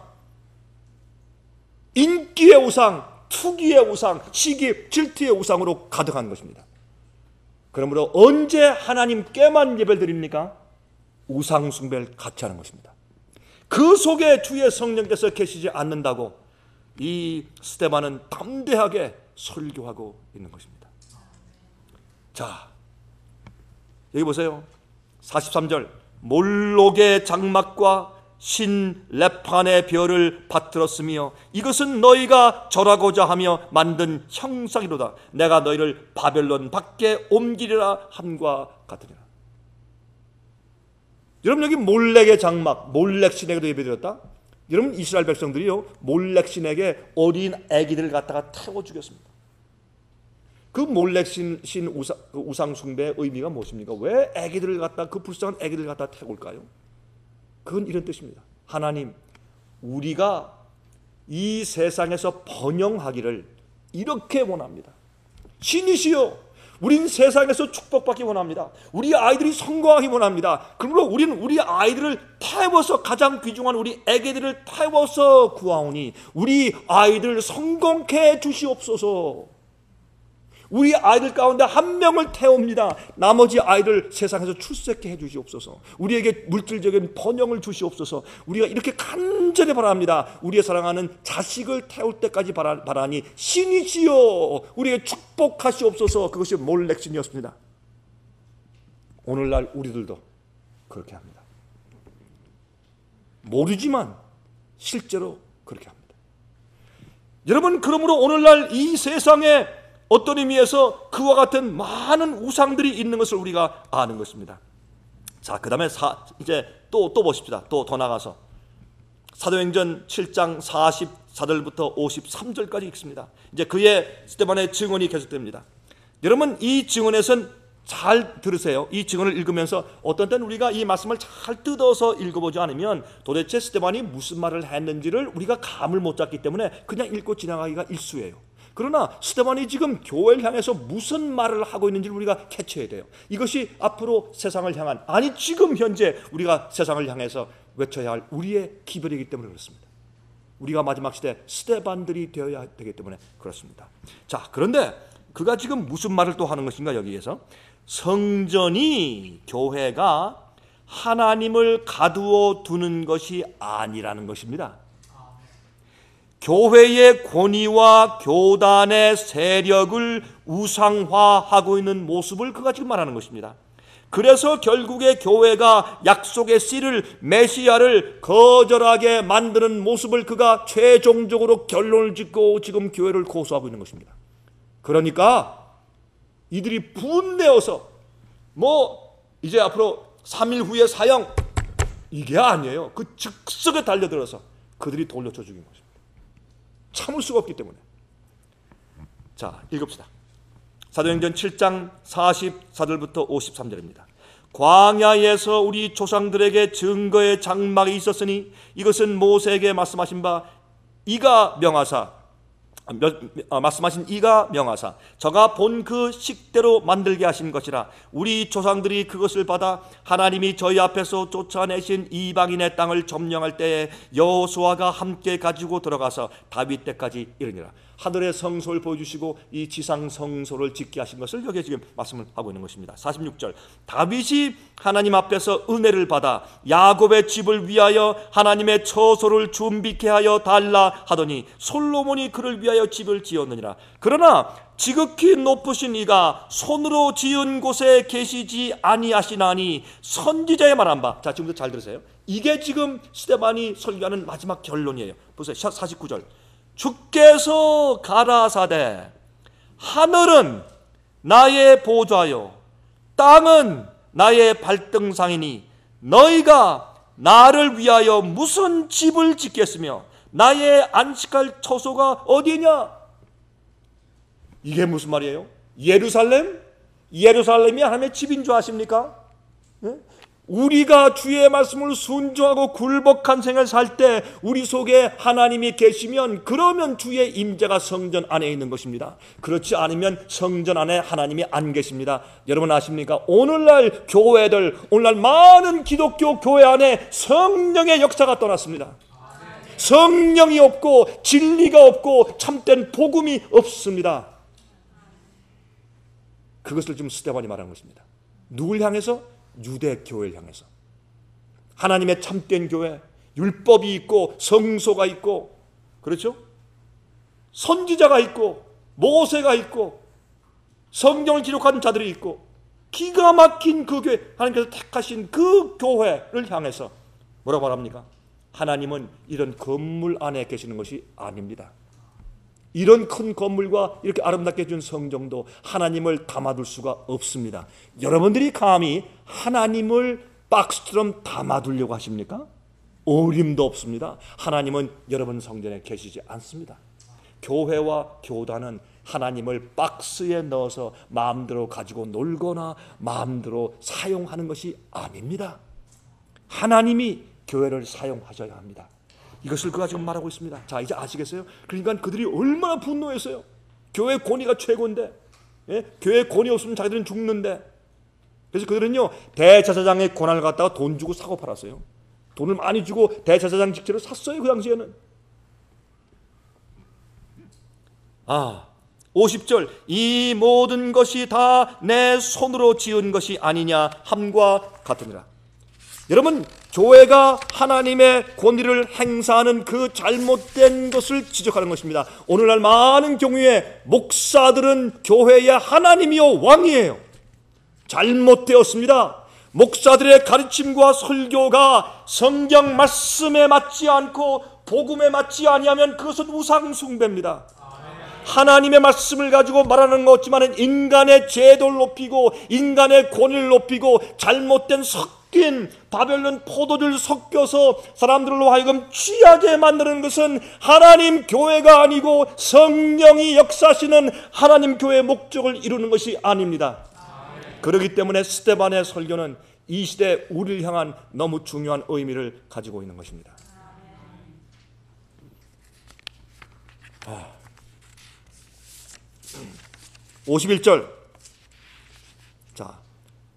[SPEAKER 1] 인기의 우상, 투기의 우상, 시기, 질투의 우상으로 가득한 것입니다. 그러므로 언제 하나님께만 예배를 드립니까? 우상 숭배를 같이 하는 것입니다. 그 속에 주의 성령께서 계시지 않는다고 이 스데반은 담대하게 설교하고 있는 것입니다. 자, 여기 보세요. 43절, 몰록의 장막과 신 레판의 별을 받들었으며 이것은 너희가 절하고자 하며 만든 형상이로다. 내가 너희를 바벨론 밖에 옮기리라 함과 같으니라. 여러분, 여기 몰렉의 장막, 몰렉 신에게도 예배드렸다. 여러분, 이스라엘 백성들이요 몰렉 신에게 어린 아기들을 갖다가 태워 죽였습니다. 그 몰렉 신 우상 숭배의 의미가 무엇입니까? 왜 아기들을 갖다, 그 불쌍한 아기들을 갖다 태울까요? 그건 이런 뜻입니다. 하나님, 우리가 이 세상에서 번영하기를 이렇게 원합니다. 신이시여, 우린 세상에서 축복받기 원합니다. 우리 아이들이 성공하기 원합니다. 그러므로 우리는 우리 아이들을 태워서, 가장 귀중한 우리 애기들을 태워서 구하오니 우리 아이들을 성공케 해 주시옵소서. 우리 아이들 가운데 한 명을 태웁니다. 나머지 아이들 세상에서 출세케 해 주시옵소서. 우리에게 물질적인 번영을 주시옵소서. 우리가 이렇게 간절히 바랍니다. 우리의 사랑하는 자식을 태울 때까지 바라니 신이시여 우리에게 축복하시옵소서. 그것이 몰렉신이었습니다. 오늘날 우리들도 그렇게 합니다. 모르지만 실제로 그렇게 합니다. 여러분, 그러므로 오늘날 이 세상에 어떤 의미에서 그와 같은 많은 우상들이 있는 것을 우리가 아는 것입니다. 자, 그 다음에 이제 또 보십시다. 또 더 나가서 사도행전 7장 44절부터 53절까지 읽습니다. 이제 그의 스데반의 증언이 계속됩니다. 여러분, 이 증언에선 잘 들으세요. 이 증언을 읽으면서 어떤 때는 우리가 이 말씀을 잘 뜯어서 읽어보지 않으면 도대체 스데반이 무슨 말을 했는지를 우리가 감을 못 잡기 때문에 그냥 읽고 지나가기가 일쑤예요. 그러나 스데반이 지금 교회를 향해서 무슨 말을 하고 있는지를 우리가 캐치해야 돼요. 이것이 앞으로 세상을 향한, 아니 지금 현재 우리가 세상을 향해서 외쳐야 할 우리의 기별이기 때문에 그렇습니다. 우리가 마지막 시대 스데반들이 되어야 되기 때문에 그렇습니다. 자, 그런데 그가 지금 무슨 말을 또 하는 것인가? 여기에서 성전이, 교회가 하나님을 가두어 두는 것이 아니라는 것입니다. 교회의 권위와 교단의 세력을 우상화하고 있는 모습을 그가 지금 말하는 것입니다. 그래서 결국에 교회가 약속의 씨를, 메시아를 거절하게 만드는 모습을 그가 최종적으로 결론을 짓고 지금 교회를 고소하고 있는 것입니다. 그러니까 이들이 분내어서 이제 앞으로 3일 후에 사형, 이게 아니에요. 그 즉석에 달려들어서 그들이 돌려쳐 죽인 것입니다. 참을 수가 없기 때문에. 자, 읽읍시다. 사도행전 7장 44절부터 53절입니다. 광야에서 우리 조상들에게 증거의 장막이 있었으니 이것은 모세에게 말씀하신 이가 명하사 저가 본 그 식대로 만들게 하신 것이라. 우리 조상들이 그것을 받아 하나님이 저희 앞에서 쫓아내신 이방인의 땅을 점령할 때에 여호수아가 함께 가지고 들어가서 다윗 때까지 이르니라. 하늘의 성소를 보여주시고 이 지상 성소를 짓게 하신 것을 여기에 지금 말씀을 하고 있는 것입니다. 46절, 다윗이 하나님 앞에서 은혜를 받아 야곱의 집을 위하여 하나님의 처소를 준비케 하여 달라 하더니 솔로몬이 그를 위하여 집을 지었느니라. 그러나 지극히 높으신 이가 손으로 지은 곳에 계시지 아니하시나니 선지자의 말한 바. 자, 지금부터 잘 들으세요. 이게 지금 스데반이 설교하는 마지막 결론이에요. 보세요. 49절, 주께서 가라사대 하늘은 나의 보좌요 땅은 나의 발등상이니 너희가 나를 위하여 무슨 집을 짓겠으며 나의 안식할 처소가 어디냐? 이게 무슨 말이에요? 예루살렘이 하나님의 집인 줄 아십니까? 네? 우리가 주의 말씀을 순종하고 굴복한 생을 살 때 우리 속에 하나님이 계시면 그러면 주의 임재가 성전 안에 있는 것입니다. 그렇지 않으면 성전 안에 하나님이 안 계십니다. 여러분 아십니까? 오늘날 교회들, 오늘날 많은 기독교 교회 안에 성령의 역사가 떠났습니다. 성령이 없고 진리가 없고 참된 복음이 없습니다. 그것을 지금 스데반이 말하는 것입니다. 누굴 향해서? 유대 교회를 향해서. 하나님의 참된 교회, 율법이 있고 성소가 있고, 그렇죠? 선지자가 있고 모세가 있고 성경을 기록한 자들이 있고 기가 막힌 그 교회, 하나님께서 택하신 그 교회를 향해서 뭐라고 말합니까? 하나님은 이런 건물 안에 계시는 것이 아닙니다. 이런 큰 건물과 이렇게 아름답게 해준 성정도 하나님을 담아둘 수가 없습니다. 여러분들이 감히 하나님을 박스처럼 담아두려고 하십니까? 어림도 없습니다. 하나님은 여러분 성전에 계시지 않습니다. 교회와 교단은 하나님을 박스에 넣어서 마음대로 가지고 놀거나 마음대로 사용하는 것이 아닙니다. 하나님이 교회를 사용하셔야 합니다. 이것을 그가 지금 말하고 있습니다. 자, 이제 아시겠어요? 그러니까 그들이 얼마나 분노했어요. 교회 권위가 최고인데 예? 교회 권위 없으면 자기들은 죽는데. 그래서 그들은요 대제사장의 권한을 갖다가 돈 주고 사고 팔았어요. 돈을 많이 주고 대제사장 직제를 샀어요. 그 당시에는. 50절 이 모든 것이 다 내 손으로 지은 것이 아니냐 함과 같으니라. 여러분, 교회가 하나님의 권위를 행사하는 그 잘못된 것을 지적하는 것입니다. 오늘날 많은 경우에 목사들은 교회의 하나님이요 왕이에요. 잘못되었습니다. 목사들의 가르침과 설교가 성경 말씀에 맞지 않고 복음에 맞지 아니하면 그것은 우상 숭배입니다. 하나님의 말씀을 가지고 말하는 것 같지만 인간의 제도를 높이고 인간의 권위를 높이고 잘못된 섞인 바벨론 포도주를 섞여서 사람들로 하여금 취하게 만드는 것은 하나님 교회가 아니고 성령이 역사하시는 하나님 교회의 목적을 이루는 것이 아닙니다. 그렇기 때문에 스데반의 설교는 이 시대 우리를 향한 너무 중요한 의미를 가지고 있는 것입니다. 51절. 자,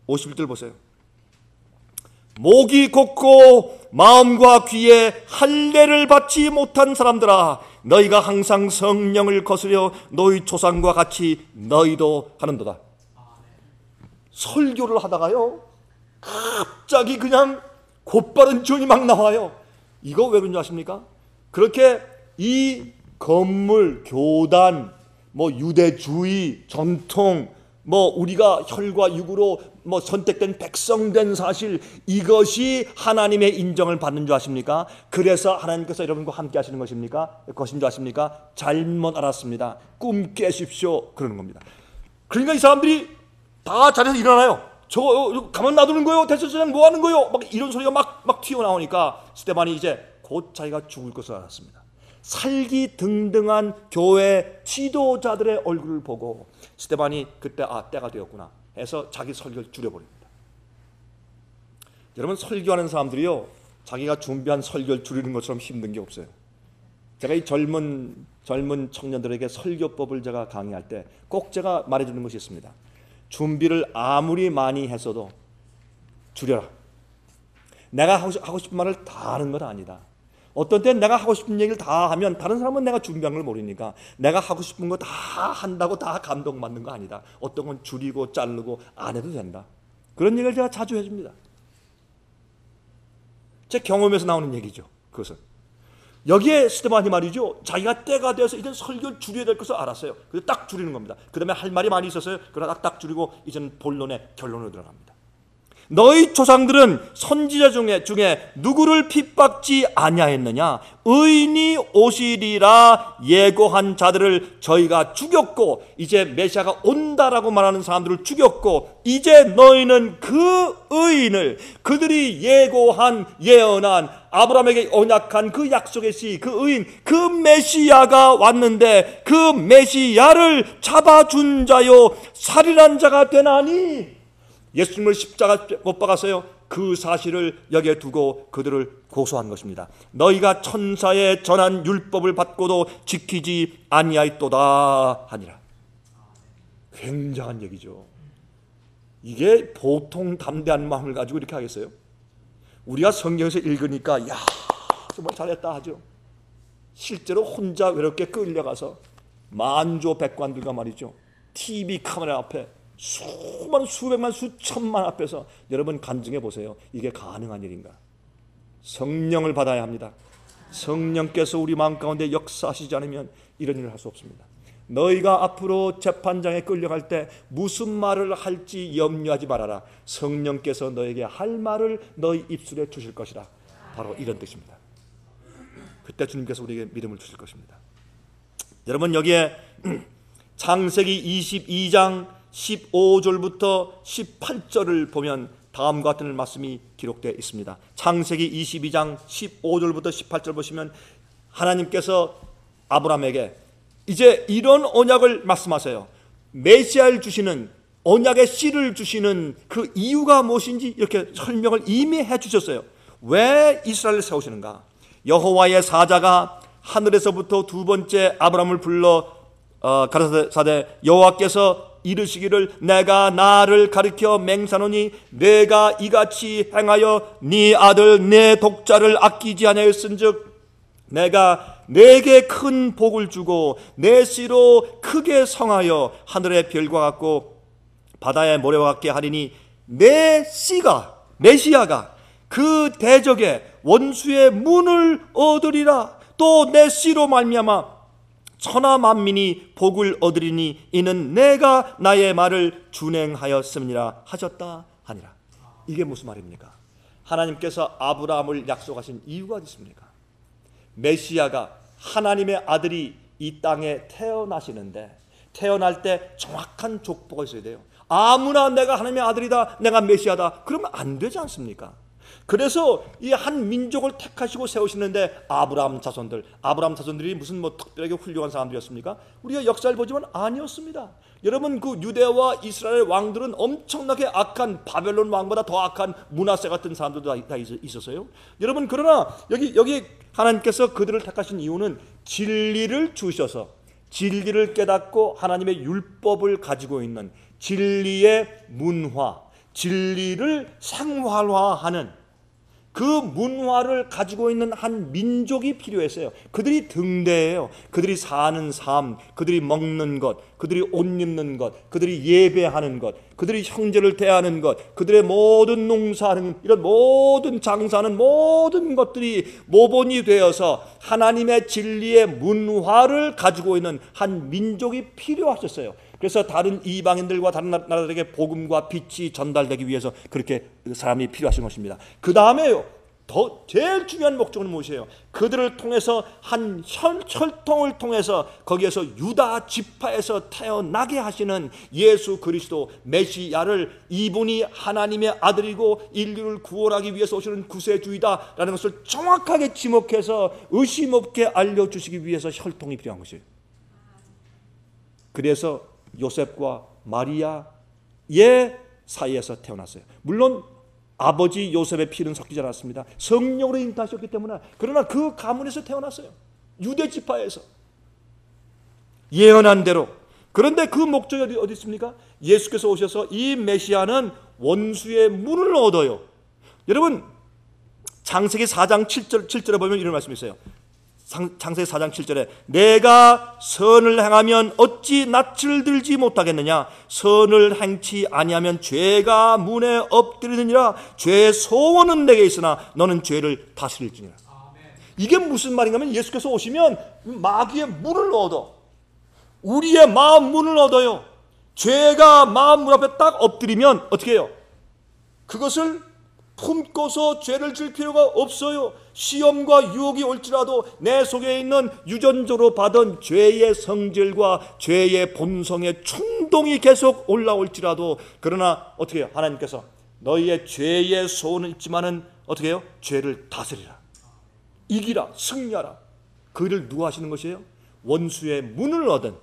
[SPEAKER 1] 51절 보세요. 목이 곧고 마음과 귀에 할례를 받지 못한 사람들아, 너희가 항상 성령을 거스려 너희 조상과 같이 너희도 하는도다. 설교를 하다가요 갑자기 그냥 곧바른 지원이 막 나와요. 이거 왜 그런지 아십니까? 그렇게 이 건물, 교단, 유대주의, 전통, 우리가 혈과 육으로 선택된 백성된 사실, 이것이 하나님의 인정을 받는 줄 아십니까? 그래서 하나님께서 여러분과 함께 하시는 것인 줄 아십니까? 잘못 알았습니다. 꿈 깨십시오. 그러는 겁니다. 그러니까 이 사람들이 다 자리에서 일어나요. 저거 가만 놔두는 거요? 대제사장 뭐 하는 거요? 막 이런 소리가 막 튀어나오니까 스데반이 이제 곧 자기가 죽을 것을 알았습니다. 살기 등등한 교회 지도자들의 얼굴을 보고 스데반이 그때 때가 되었구나 해서 자기 설교를 줄여버립니다. 여러분, 설교하는 사람들이요 자기가 준비한 설교를 줄이는 것처럼 힘든 게 없어요. 제가 이 젊은 청년들에게 설교법을 제가 강의할 때 꼭 제가 말해주는 것이 있습니다. 준비를 아무리 많이 했어도 줄여라. 내가 하고 싶은 말을 다 하는 건 아니다. 어떤 때는 내가 하고 싶은 얘기를 다 하면 다른 사람은 내가 준비한 걸 모르니까 내가 하고 싶은 거 다 한다고 다 감동받는 거 아니다. 어떤 건 줄이고 자르고 안 해도 된다. 그런 얘기를 제가 자주 해줍니다. 제 경험에서 나오는 얘기죠. 그것은 여기에 스데반이 말이죠, 자기가 때가 되어서 이제 설교를 줄여야 될 것을 알았어요. 그래서 딱 줄이는 겁니다. 그 다음에 할 말이 많이 있었어요. 그러나 딱 줄이고 이제는 본론의 결론으로 들어갑니다. 너희 조상들은 선지자 중에 누구를 핍박지 아니하였느냐? 의인이 오시리라 예고한 자들을 저희가 죽였고, 이제 메시아가 온다라고 말하는 사람들을 죽였고, 이제 너희는 그 의인을, 그들이 예언한 아브라함에게 언약한 그 약속의 씨, 그 의인, 그 메시아가 왔는데 그 메시아를 잡아준 자요 살인한 자가 되나니, 예수님을 십자가 못 박아서요 그 사실을 여기에 두고 그들을 고소한 것입니다. 너희가 천사의 전한 율법을 받고도 지키지 아니하였도다 하니라. 굉장한 얘기죠. 이게 보통 담대한 마음을 가지고 이렇게 하겠어요? 우리가 성경에서 읽으니까 야 정말 잘했다 하죠. 실제로 혼자 외롭게 끌려가서 만조백관들과 말이죠, TV 카메라 앞에 수많은 수백만 수천만 앞에서 여러분 간증해 보세요. 이게 가능한 일인가? 성령을 받아야 합니다. 성령께서 우리 마음 가운데 역사하시지 않으면 이런 일을 할 수 없습니다. 너희가 앞으로 재판장에 끌려갈 때 무슨 말을 할지 염려하지 말아라. 성령께서 너에게 할 말을 너희 입술에 주실 것이라. 바로 이런 뜻입니다. 그때 주님께서 우리에게 믿음을 주실 것입니다. 여러분, 여기에 창세기 22장 15절부터 18절을 보면 다음과 같은 말씀이 기록되어 있습니다. 창세기 22장 15절부터 18절 보시면 하나님께서 아브라함에게 이제 이런 언약을 말씀하세요. 메시아를 주시는, 언약의 씨를 주시는 그 이유가 무엇인지 이렇게 설명을 이미 해주셨어요. 왜 이스라엘을 세우시는가? 여호와의 사자가 하늘에서부터 두 번째 아브라함을 불러 가라사대 여호와께서 이르시기를 내가 나를 가리켜 맹세하노니 내가 이같이 행하여 네 아들 내 독자를 아끼지 아니하였은즉 내가 내게 큰 복을 주고 내 씨로 크게 성하여 하늘의 별과 같고 바다의 모래와 같게 하리니 내 씨가 메시아가 그 대적의 원수의 문을 얻으리라. 또 내 씨로 말미암아 천하 만민이 복을 얻으리니 이는 내가 나의 말을 준행하였음이라 하셨다 하니라. 이게 무슨 말입니까? 하나님께서 아브라함을 약속하신 이유가 있습니까? 메시아가 하나님의 아들이 이 땅에 태어나시는데 태어날 때 정확한 족보가 있어야 돼요. 아무나 내가 하나님의 아들이다, 내가 메시아다 그러면 안 되지 않습니까? 그래서 이 한 민족을 택하시고 세우시는데 아브라함 자손들이 무슨 뭐 특별하게 훌륭한 사람들이었습니까? 우리가 역사를 보지만 아니었습니다. 여러분, 그 유대와 이스라엘 왕들은 엄청나게 악한, 바벨론 왕보다 더 악한 므낫세 같은 사람들도 다 있었어요. 여러분, 그러나 여기 하나님께서 그들을 택하신 이유는 진리를 주셔서 진리를 깨닫고 하나님의 율법을 가지고 있는 진리의 문화, 진리를 생활화하는 그 문화를 가지고 있는 한 민족이 필요했어요. 그들이 등대예요. 그들이 사는 삶, 그들이 먹는 것, 그들이 옷 입는 것, 그들이 예배하는 것, 그들이 형제를 대하는 것, 그들의 모든 농사하는 이런 모든 장사하는 모든 것들이 모본이 되어서 하나님의 진리의 문화를 가지고 있는 한 민족이 필요하셨어요. 그래서 다른 이방인들과 다른 나라들에게 복음과 빛이 전달되기 위해서 그렇게 사람이 필요하신 것입니다. 그 다음에요, 더 제일 중요한 목적은 무엇이에요? 그들을 통해서 한 혈통을 통해서 거기에서 유다 지파에서 태어나게 하시는 예수 그리스도 메시아를, 이분이 하나님의 아들이고 인류를 구원하기 위해서 오시는 구세주이다라는 것을 정확하게 지목해서 의심 없게 알려주시기 위해서 혈통이 필요한 것이에요. 그래서 요셉과 마리아의 사이에서 태어났어요. 물론 아버지 요셉의 피는 섞이지 않았습니다. 성령으로 잉태하셨기 때문에. 그러나 그 가문에서 태어났어요. 유대 지파에서 예언한 대로. 그런데 그 목적이 어디 있습니까? 예수께서 오셔서 이 메시아는 원수의 문을 얻어요. 여러분, 창세기 4장 7절에 보면 이런 말씀이 있어요. 창세기 4장 7절에 내가 선을 행하면 어찌 낯을 들지 못하겠느냐? 선을 행치 아니하면 죄가 문에 엎드리느니라. 죄의 소원은 내게 있으나 너는 죄를 다스릴지니라. 이게 무슨 말인가 하면 예수께서 오시면 마귀의 문을 얻어, 우리의 마음 문을 얻어요. 죄가 마음 문 앞에 딱 엎드리면 어떻게 해요? 그것을 품고서 죄를 질 필요가 없어요. 시험과 유혹이 올지라도 내 속에 있는 유전적으로 받은 죄의 성질과 죄의 본성의 충동이 계속 올라올지라도, 그러나 어떻게 해요? 하나님께서 너희의 죄의 소원은 있지만은 어떻게 해요? 죄를 다스리라, 이기라, 승리하라. 그 일을 누가 하시는 것이에요? 원수의 문을 얻은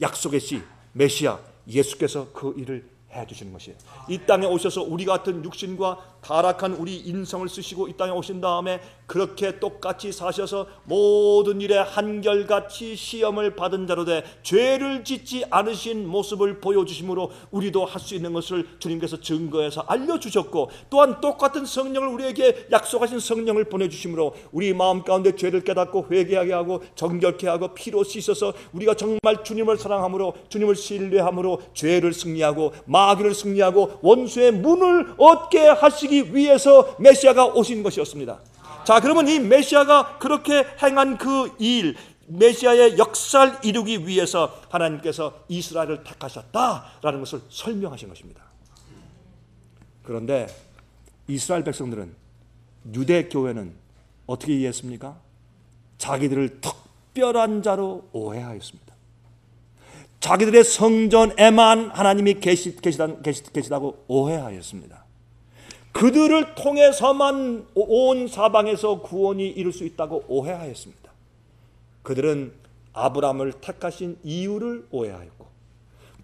[SPEAKER 1] 약속의 씨 메시아 예수께서 그 일을 해주시는 것이에요. 이 땅에 오셔서 우리 같은 육신과 타락한 우리 인성을 쓰시고 이 땅에 오신 다음에 그렇게 똑같이 사셔서 모든 일에 한결같이 시험을 받은 자로 돼 죄를 짓지 않으신 모습을 보여주심으로 우리도 할 수 있는 것을 주님께서 증거해서 알려주셨고, 또한 똑같은 성령을 우리에게 약속하신 성령을 보내주심으로 우리 마음 가운데 죄를 깨닫고 회개하게 하고 정결케 하고 피로 씻어서 우리가 정말 주님을 사랑함으로, 주님을 신뢰함으로 죄를 승리하고 마귀를 승리하고 원수의 문을 얻게 하시기 위해서 메시아가 오신 것이었습니다. 자, 그러면 이 메시아가 그렇게 행한 그 일, 메시아의 역사를 이루기 위해서 하나님께서 이스라엘을 택하셨다라는 것을 설명하신 것입니다. 그런데 이스라엘 백성들은, 유대 교회는 어떻게 이해했습니까? 자기들을 특별한 자로 오해하였습니다. 자기들의 성전에만 하나님이 계시다고 오해하였습니다. 그들을 통해서만 온 사방에서 구원이 이룰 수 있다고 오해하였습니다. 그들은 아브라함을 택하신 이유를 오해하였고,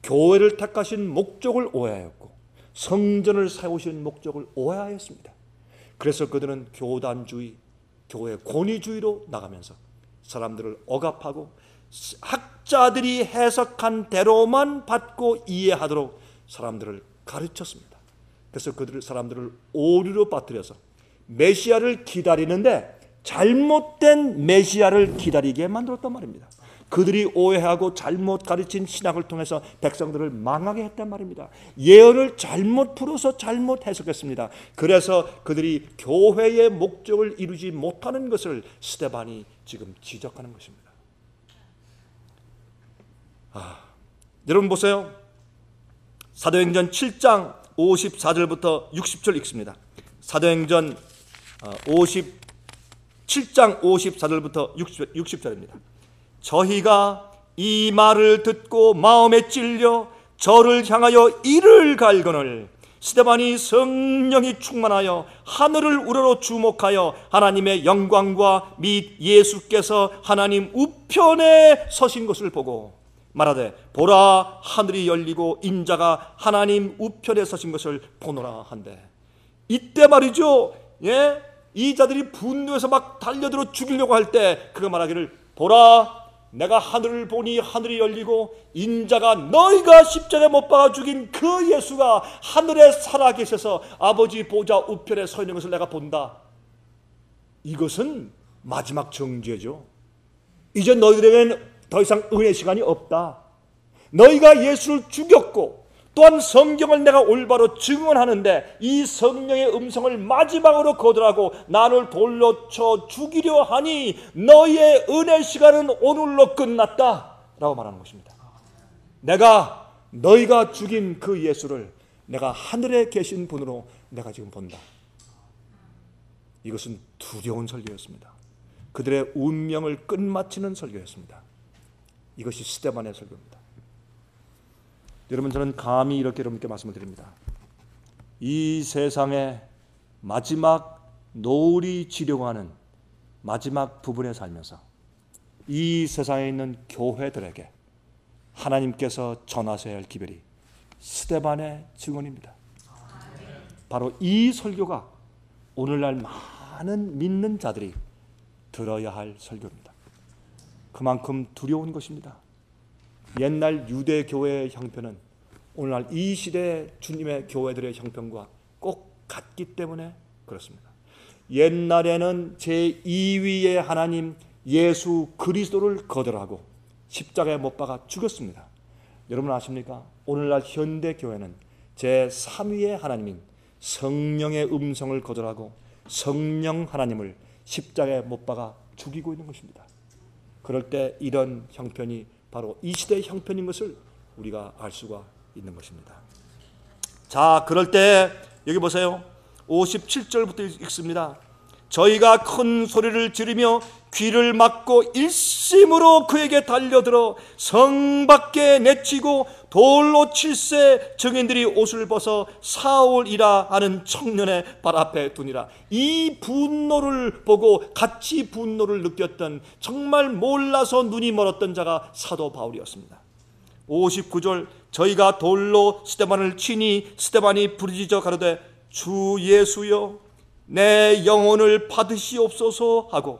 [SPEAKER 1] 교회를 택하신 목적을 오해하였고, 성전을 세우신 목적을 오해하였습니다. 그래서 그들은 교단주의, 교회 권위주의로 나가면서 사람들을 억압하고 학자들이 해석한 대로만 받고 이해하도록 사람들을 가르쳤습니다. 그래서 사람들을 오류로 빠뜨려서 메시아를 기다리는데 잘못된 메시아를 기다리게 만들었단 말입니다. 그들이 오해하고 잘못 가르친 신학을 통해서 백성들을 망하게 했단 말입니다. 예언을 잘못 풀어서 잘못 해석했습니다. 그래서 그들이 교회의 목적을 이루지 못하는 것을 스데반이 지금 지적하는 것입니다. 여러분 보세요. 사도행전 7장 54절부터 60절 읽습니다. 사도행전 7장 54절부터 60절입니다. 저희가 이 말을 듣고 마음에 찔려 저를 향하여 이를 갈거늘 스데반이 성령이 충만하여 하늘을 우러러 주목하여 하나님의 영광과 및 예수께서 하나님 우편에 서신 것을 보고 말하되 보라 하늘이 열리고 인자가 하나님 우편에 서신 것을 보노라 한대. 이때 말이죠. 이 자들이 분노해서 막 달려들어 죽이려고 할 때 그가 말하기를 보라 내가 하늘을 보니 하늘이 열리고 인자가 너희가 십자가에 못 박아 죽인 그 예수가 하늘에 살아계셔서 아버지 보좌 우편에 서 있는 것을 내가 본다. 이것은 마지막 정죄죠. 이제 너희들에게는 더 이상 은혜 시간이 없다. 너희가 예수를 죽였고 또한 성경을 내가 올바로 증언하는데 이 성령의 음성을 마지막으로 거절하고 나를 돌로 쳐 죽이려 하니 너희의 은혜 시간은 오늘로 끝났다 라고 말하는 것입니다. 내가 너희가 죽인 그 예수를 내가 하늘에 계신 분으로 내가 지금 본다. 이것은 두려운 설교였습니다. 그들의 운명을 끝마치는 설교였습니다. 이것이 스데반의 설교입니다. 여러분 저는 감히 이렇게 여러분께 말씀을 드립니다. 이 세상의 마지막 노을이 지려고 하는 마지막 부분에 살면서 이 세상에 있는 교회들에게 하나님께서 전하셔야 할 기별이 스데반의 증언입니다. 바로 이 설교가 오늘날 많은 믿는 자들이 들어야 할 설교입니다. 그만큼 두려운 것입니다. 옛날 유대 교회의 형편은 오늘날 이 시대의 주님의 교회들의 형편과 꼭 같기 때문에 그렇습니다. 옛날에는 제2위의 하나님 예수 그리스도를 거절하고 십자가에 못 박아 죽였습니다. 여러분 아십니까? 오늘날 현대 교회는 제3위의 하나님인 성령의 음성을 거절하고 성령 하나님을 십자가에 못 박아 죽이고 있는 것입니다. 그럴 때 이런 형편이 바로 이 시대의 형편인 것을 우리가 알 수가 있는 것입니다. 자, 그럴 때 여기 보세요. 57절부터 읽습니다. 저희가 큰 소리를 지르며 귀를 막고 일심으로 그에게 달려들어 성 밖에 내치고 돌로 칠세 증인들이 옷을 벗어 사울이라 하는 청년의 발 앞에 두니라. 이 분노를 보고 같이 분노를 느꼈던 정말 몰라서 눈이 멀었던 자가 사도 바울이었습니다. 59절 저희가 돌로 스데반을 치니 스데반이 부르짖어 가로되 주 예수여 내 영혼을 받으시옵소서 하고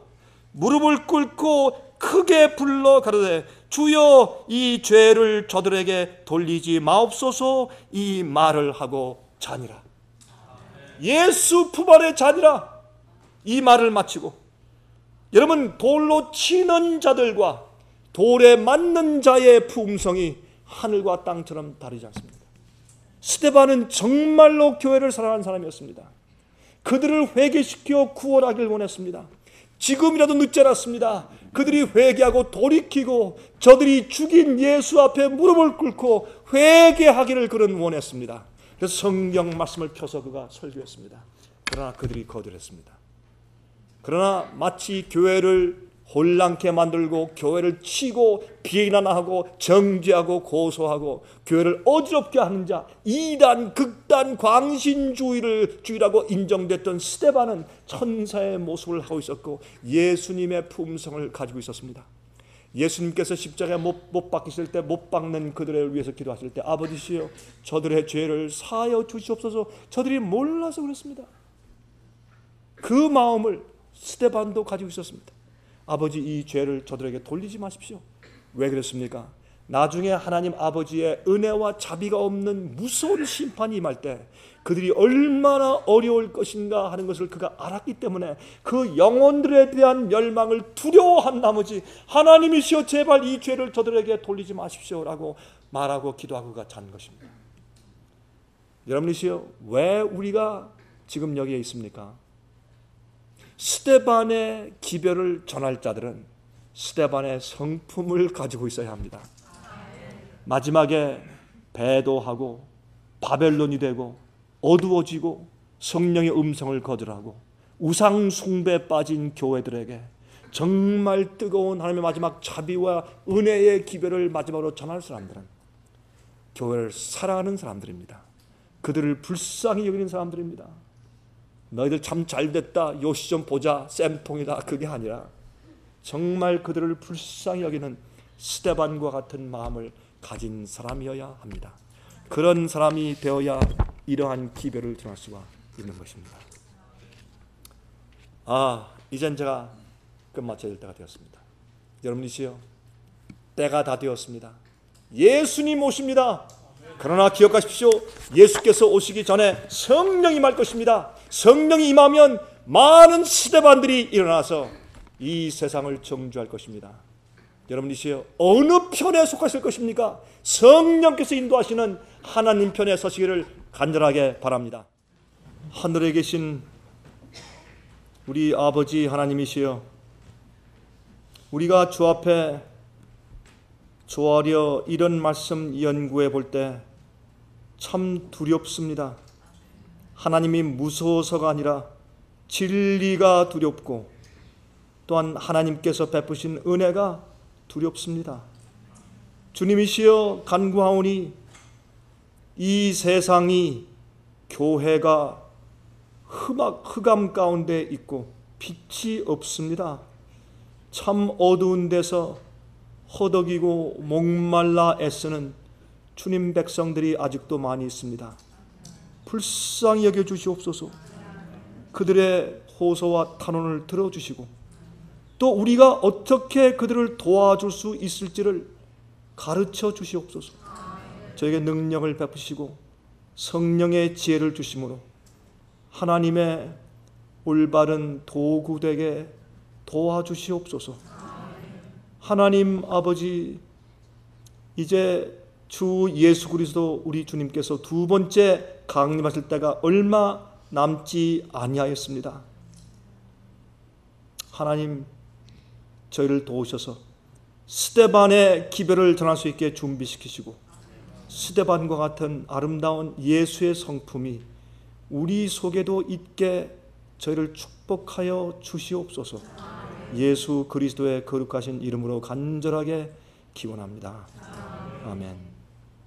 [SPEAKER 1] 무릎을 꿇고 크게 불러 가로되 주여 이 죄를 저들에게 돌리지 마옵소서 이 말을 하고 자니라. 예수 품 안에 자니라. 이 말을 마치고 여러분 돌로 치는 자들과 돌에 맞는 자의 품성이 하늘과 땅처럼 다르지 않습니다. 스데반은 정말로 교회를 사랑하는 사람이었습니다. 그들을 회개시켜 구원하길 원했습니다. 지금이라도 늦지 않았습니다. 그들이 회개하고 돌이키고 저들이 죽인 예수 앞에 무릎을 꿇고 회개하기를 그는 원했습니다. 그래서 성경 말씀을 펴서 그가 설교했습니다. 그러나 그들이 거절했습니다. 그러나 마치 교회를 혼란케 만들고 교회를 치고 비난하고 정죄하고 고소하고 교회를 어지럽게 하는 자, 이단, 극단, 광신주의라고 인정됐던 스데반은 천사의 모습을 하고 있었고 예수님의 품성을 가지고 있었습니다. 예수님께서 십자가에 못 박히실 때 못 박는 그들을 위해서 기도하실 때 아버지시여 저들의 죄를 사하여 주시옵소서. 저들이 몰라서 그랬습니다. 그 마음을 스데반도 가지고 있었습니다. 아버지 이 죄를 저들에게 돌리지 마십시오. 왜 그랬습니까? 나중에 하나님 아버지의 은혜와 자비가 없는 무서운 심판이 임할 때 그들이 얼마나 어려울 것인가 하는 것을 그가 알았기 때문에 그 영혼들에 대한 멸망을 두려워한 나머지 하나님이시여 제발 이 죄를 저들에게 돌리지 마십시오라고 말하고 기도하고 그가 잔 것입니다. 여러분이시여, 왜 우리가 지금 여기에 있습니까? 스데반의 기별을 전할 자들은 스데반의 성품을 가지고 있어야 합니다. 마지막에 배도하고 바벨론이 되고 어두워지고 성령의 음성을 거절하고 우상 숭배에 빠진 교회들에게 정말 뜨거운 하나님의 마지막 자비와 은혜의 기별을 마지막으로 전할 사람들은 교회를 사랑하는 사람들입니다. 그들을 불쌍히 여기는 사람들입니다. 너희들 참 잘됐다, 요시 좀 보자, 쌤통이다, 그게 아니라 정말 그들을 불쌍히 여기는 스데반과 같은 마음을 가진 사람이어야 합니다. 그런 사람이 되어야 이러한 기별을 전할 수가 있는 것입니다. 이젠 제가 끝마쳐야 될 때가 되었습니다. 여러분이시여, 때가 다 되었습니다. 예수님 오십니다. 그러나 기억하십시오. 예수께서 오시기 전에 성령이 임할 것입니다. 성령이 임하면 많은 스데반들이 일어나서 이 세상을 정죄할 것입니다. 여러분이시여, 어느 편에 속하실 것입니까? 성령께서 인도하시는 하나님 편에 서시기를 간절하게 바랍니다. 하늘에 계신 우리 아버지 하나님이시여, 우리가 주 앞에 조아려 이런 말씀 연구해 볼 때 참 두렵습니다. 하나님이 무서워서가 아니라 진리가 두렵고 또한 하나님께서 베푸신 은혜가 두렵습니다. 주님이시여, 간구하오니 이 세상이 교회가 흑암 가운데 있고 빛이 없습니다. 참 어두운 데서 허덕이고 목말라 애쓰는 주님 백성들이 아직도 많이 있습니다. 불쌍히 여겨주시옵소서. 그들의 호소와 탄원을 들어주시고 또 우리가 어떻게 그들을 도와줄 수 있을지를 가르쳐 주시옵소서. 저에게 능력을 베푸시고 성령의 지혜를 주심으로 하나님의 올바른 도구 되게 도와주시옵소서. 하나님 아버지, 이제 주 예수 그리스도 우리 주님께서 두 번째 강림하실 때가 얼마 남지 아니하였습니다. 하나님, 저희를 도우셔서 스데반의 기별을 전할 수 있게 준비시키시고 스데반과 같은 아름다운 예수의 성품이 우리 속에도 있게 저희를 축복하여 주시옵소서. 예수 그리스도의 거룩하신 이름으로 간절하게 기원합니다. 아멘.